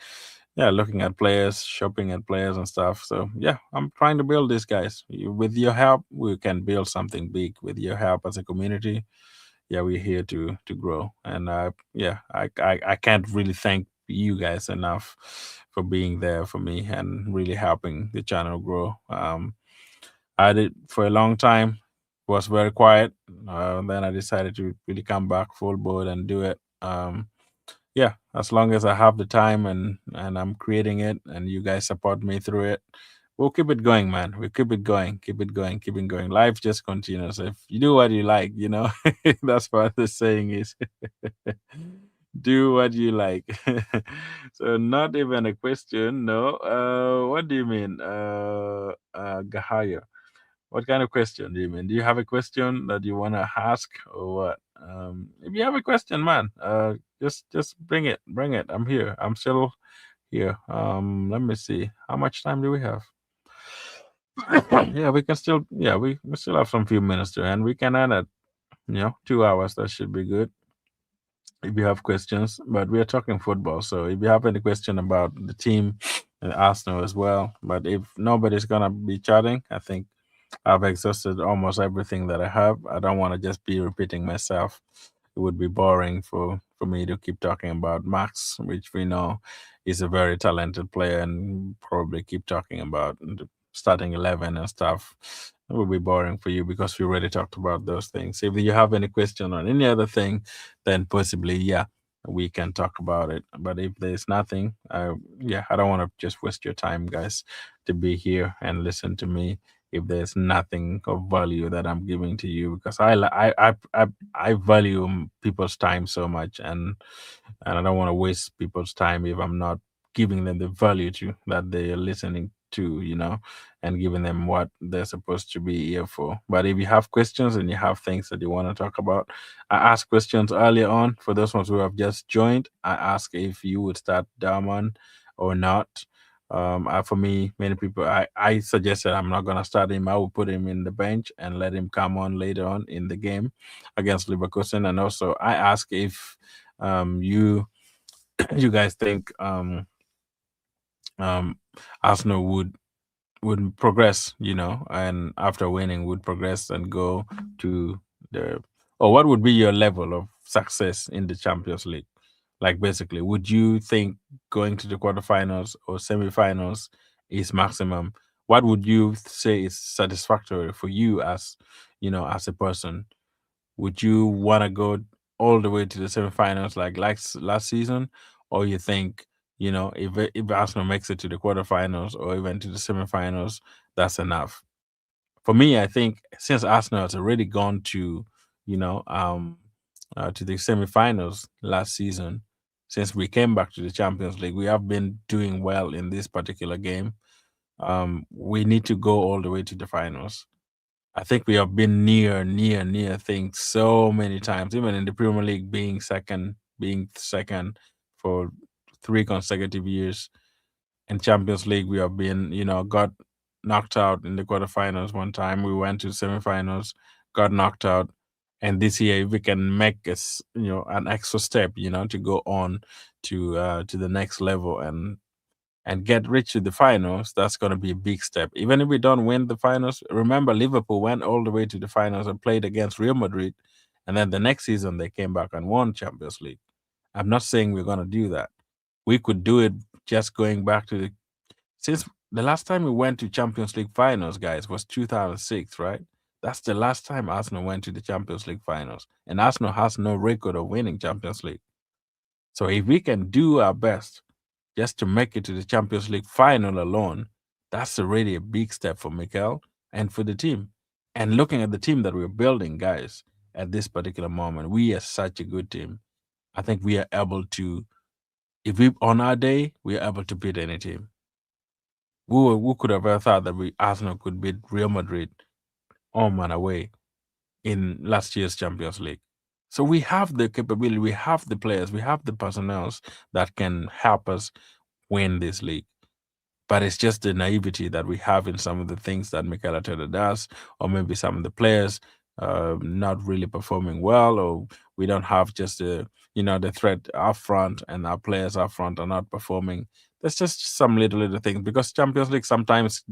Yeah, looking at players, shopping at players and stuff. So yeah, I'm trying to build this, guys. With your help, we can build something big. With your help as a community, yeah, we're here to grow. And yeah, I can't really thank you guys enough for being there for me and really helping the channel grow. I did for a long time, was very quiet. Then I decided to really come back full board and do it. Yeah, as long as I have the time and I'm creating it and you guys support me through it, we'll keep it going, man. We'll keep it going, keep it going, keep it going. Life just continues. If you do what you like, that's what the saying is. Do what you like. So not even a question. No. What do you mean? Gahaya. What kind of question do you mean? Do you have a question that you want to ask or what? If you have a question, man, just bring it, bring it. I'm here. I'm still here. Let me see. How much time do we have? Yeah, we can still. Yeah, we still have some few minutes to end. We can end at 2 hours. That should be good. If you have questions, but we are talking football, so if you have any question about the team and Arsenal as well, but if nobody's gonna be chatting, I think I've exhausted almost everything that I have. I don't want to just be repeating myself. It would be boring for me to keep talking about Max, which we know is a very talented player, and probably keep talking about the starting 11 and stuff. It would be boring for you because we already talked about those things. If you have any question on any other thing, then possibly, yeah, we can talk about it. But if there's nothing, yeah, I don't want to just waste your time, guys, to be here and listen to me if there's nothing of value that I'm giving to you, because I value people's time so much, and I don't want to waste people's time if I'm not giving them the value to that they are listening to, and giving them what they're supposed to be here for. But if you have questions and you have things that you want to talk about, I asked questions earlier on. For those ones who have just joined, I asked if you would start Dowman or not. For me, many people, I suggested I'm not gonna start him. I will put him in the bench and let him come on later on in the game against Leverkusen. And also, I asked if you you guys think um Arsenal would progress, and after winning would progress and go to the, or what would be your level of success in the Champions League? Like basically, would you think going to the quarterfinals or semifinals is maximum? What would you say is satisfactory for you as, as a person? Would you want to go all the way to the semifinals like last season, or you think if Arsenal makes it to the quarterfinals or even to the semifinals, that's enough? For me, I think since Arsenal has already gone to to the semifinals last season, since we came back to the Champions League, we have been doing well in this particular game. We need to go all the way to the finals. I think we have been near things so many times, even in the Premier League, being second for 3 consecutive years. In Champions League, we have been, got knocked out in the quarterfinals one time. We went to semifinals, got knocked out. And this year, if we can make us, an extra step, to go on to the next level and get reach to the finals, that's going to be a big step. Even if we don't win the finals, remember Liverpool went all the way to the finals and played against Real Madrid, And then the next season they came back and won Champions League. I'm not saying we're gonna do that. We could do it just going back to the since the last time we went to Champions League finals, guys, was 2006, right? That's the last time Arsenal went to the Champions League finals. And Arsenal has no record of winning Champions League. So if we can do our best just to make it to the Champions League final alone, that's already a big step for Mikel and for the team. And looking at the team that we're building, guys, at this particular moment, we are such a good team. I think we are able to, if we on our day, we are able to beat any team. Who could have ever thought that we Arsenal could beat Real Madrid home and away in last year's Champions League? So we have the capability, we have the players, we have the personnel that can help us win this league. But it's just the naivety that we have in some of the things that Mikel Arteta does, or maybe some of the players not really performing well, or we don't have just the threat up front, and our players up front are not performing. There's just some little things because Champions League sometimes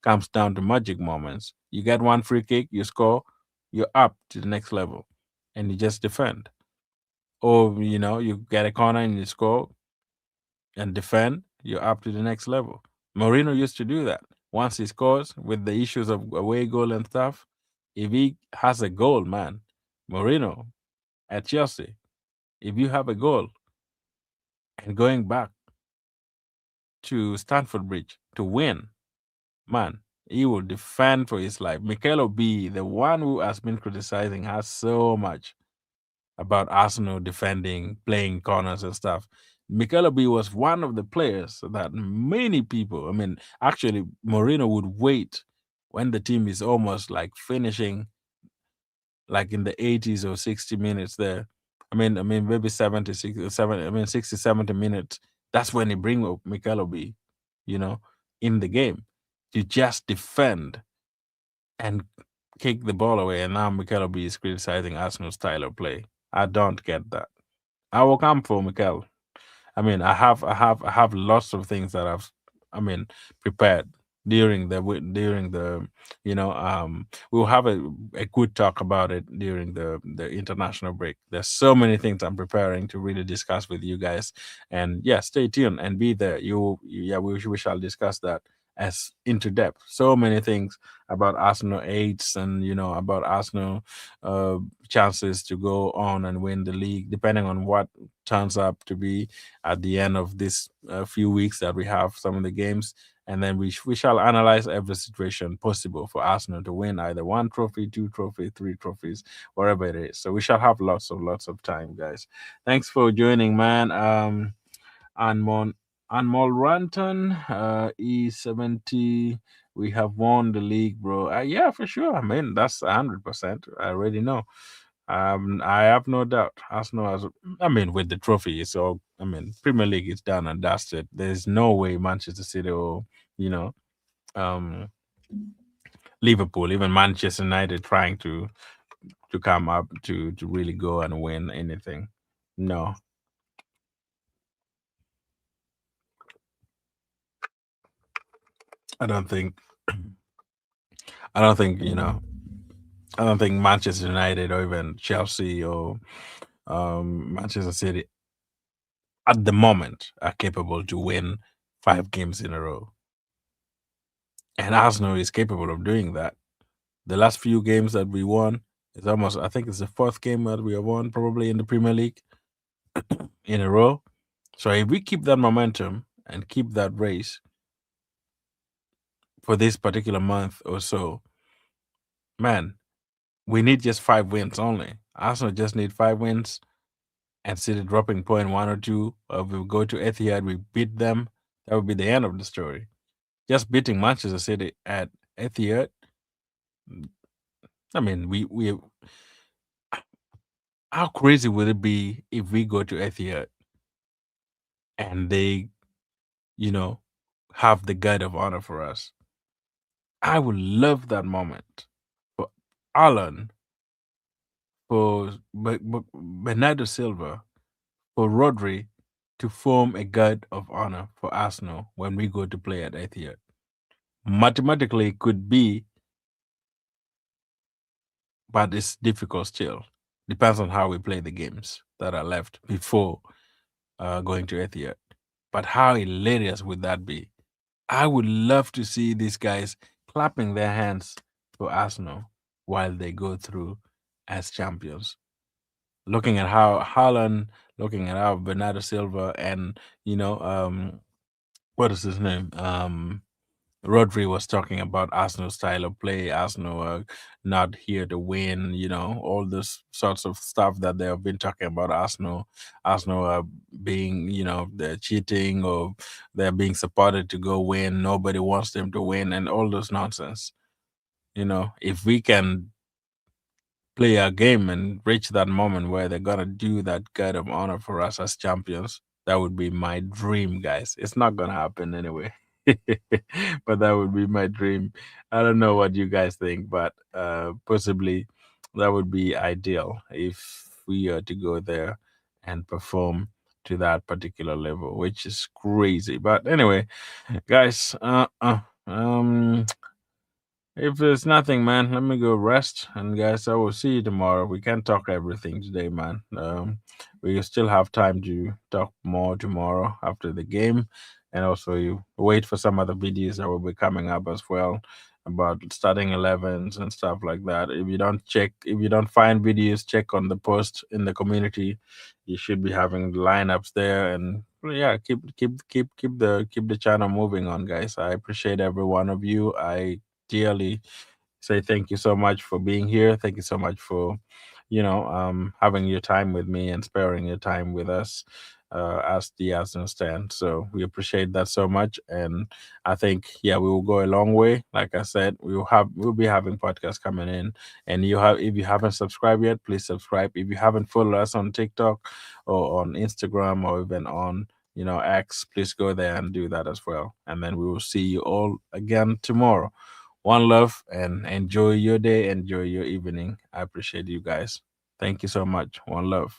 comes down to magic moments. You get one free kick, you score, you're up to the next level, and you just defend. Or you get a corner and you score, and defend, you're up to the next level. Mourinho used to do that. Once he scores with the issues of away goal and stuff, if he has a goal, man, Mourinho at Chelsea, if you have a goal and going back to Stamford Bridge to win, man, he will defend for his life. Mikel Obi, the one who has been criticizing, has so much about Arsenal defending, playing corners and stuff. Mikel Obi was one of the players that many people, I mean, actually, Mourinho would wait when the team is almost like finishing, like in the 80s or 60 minutes there. I mean, maybe 70, 60, 70, I mean, 60, 70 minutes. That's when he bring up Mikel Obi, you know, in the game to just defend and kick the ball away. And now Mikel Obi is criticizing Arsenal's style of play. I don't get that. I will come for Mikel. I have lots of things that I mean, prepared during the we'll have a good talk about it during the international break. There's so many things I'm preparing to really discuss with you guys, and yeah, stay tuned and be there. We shall discuss that as into depth. So many things about Arsenal aids and about Arsenal chances to go on and win the league, depending on what turns up to be at the end of this few weeks that we have some of the games. And then we shall analyze every situation possible for Arsenal to win either one trophy, two trophy, three trophies, wherever it is. So we shall have lots of time, guys. Thanks for joining, man. Anmol Anmol Ranton, E70. We have won the league, bro. Yeah, for sure. I mean, that's 100%. I already know. I have no doubt. Arsenal has, I mean, with the trophy, it's all, I mean, Premier League is done and dusted. There's no way Manchester City or, you know, um, Liverpool, even Manchester United trying to come up to really go and win anything. No, I don't think, I don't think, I don't think Manchester United or even Chelsea or Manchester City at the moment are capable to win 5 games in a row. And Arsenal is capable of doing that. The last few games that we won is almost, I think it's the fourth game that we have won probably in the Premier League in a row. So if we keep that momentum and keep that race for this particular month or so, man, we need just 5 wins only. Arsenal just need 5 wins and City dropping point one or two. Or if we go to Etihad, we beat them. That would be the end of the story. Just beating Manchester City at Etihad. I mean, we how crazy would it be if we go to Etihad and they, you know, have the guide of honor for us? I would love that moment for Alan, for Bernardo Silva, for Rodri to form a guard of honor for Arsenal when we go to play at Etihad. Mathematically, it could be, but it's difficult still Depends on how we play the games that are left before going to Etihad. But how hilarious would that be? I would love to see these guys clapping their hands for Arsenal while they go through as champions. Looking at how Haaland, looking at how Bernardo Silva, and you know, what is his name? Rodri was talking about Arsenal's style of play, Arsenal not here to win, all this sorts of stuff that they have been talking about Arsenal being, they're cheating or they're being supported to go win. Nobody wants them to win and all this nonsense. If we can play a game and reach that moment where they're gonna do that kind of honor for us as champions, that would be my dream, guys. It's not gonna happen anyway. But that would be my dream. I don't know what you guys think, but possibly that would be ideal if we are to go there and perform to that particular level, which is crazy. But anyway, guys, if there's nothing, man, let me go rest. And guys, I will see you tomorrow. We can't talk everything today, man. We still have time to talk more tomorrow after the game. And also, you wait for some other videos that will be coming up as well about starting 11s and stuff like that. If you don't find videos, check on the post in the community. You should be having lineups there, and yeah, keep the channel moving on, guys. I appreciate every one of you. I dearly say thank you so much for being here. Thank you so much for, having your time with me and sparing your time with us as the Arsenal stand. So we appreciate that so much, and I think we will go a long way. Like I said, we'll be having podcasts coming in, and if you haven't subscribed yet, please subscribe. If you haven't followed us on TikTok or on Instagram or even on X, please go there and do that as well. And then we will see you all again tomorrow. One love and enjoy your day, enjoy your evening. I appreciate you guys. Thank you so much. One love.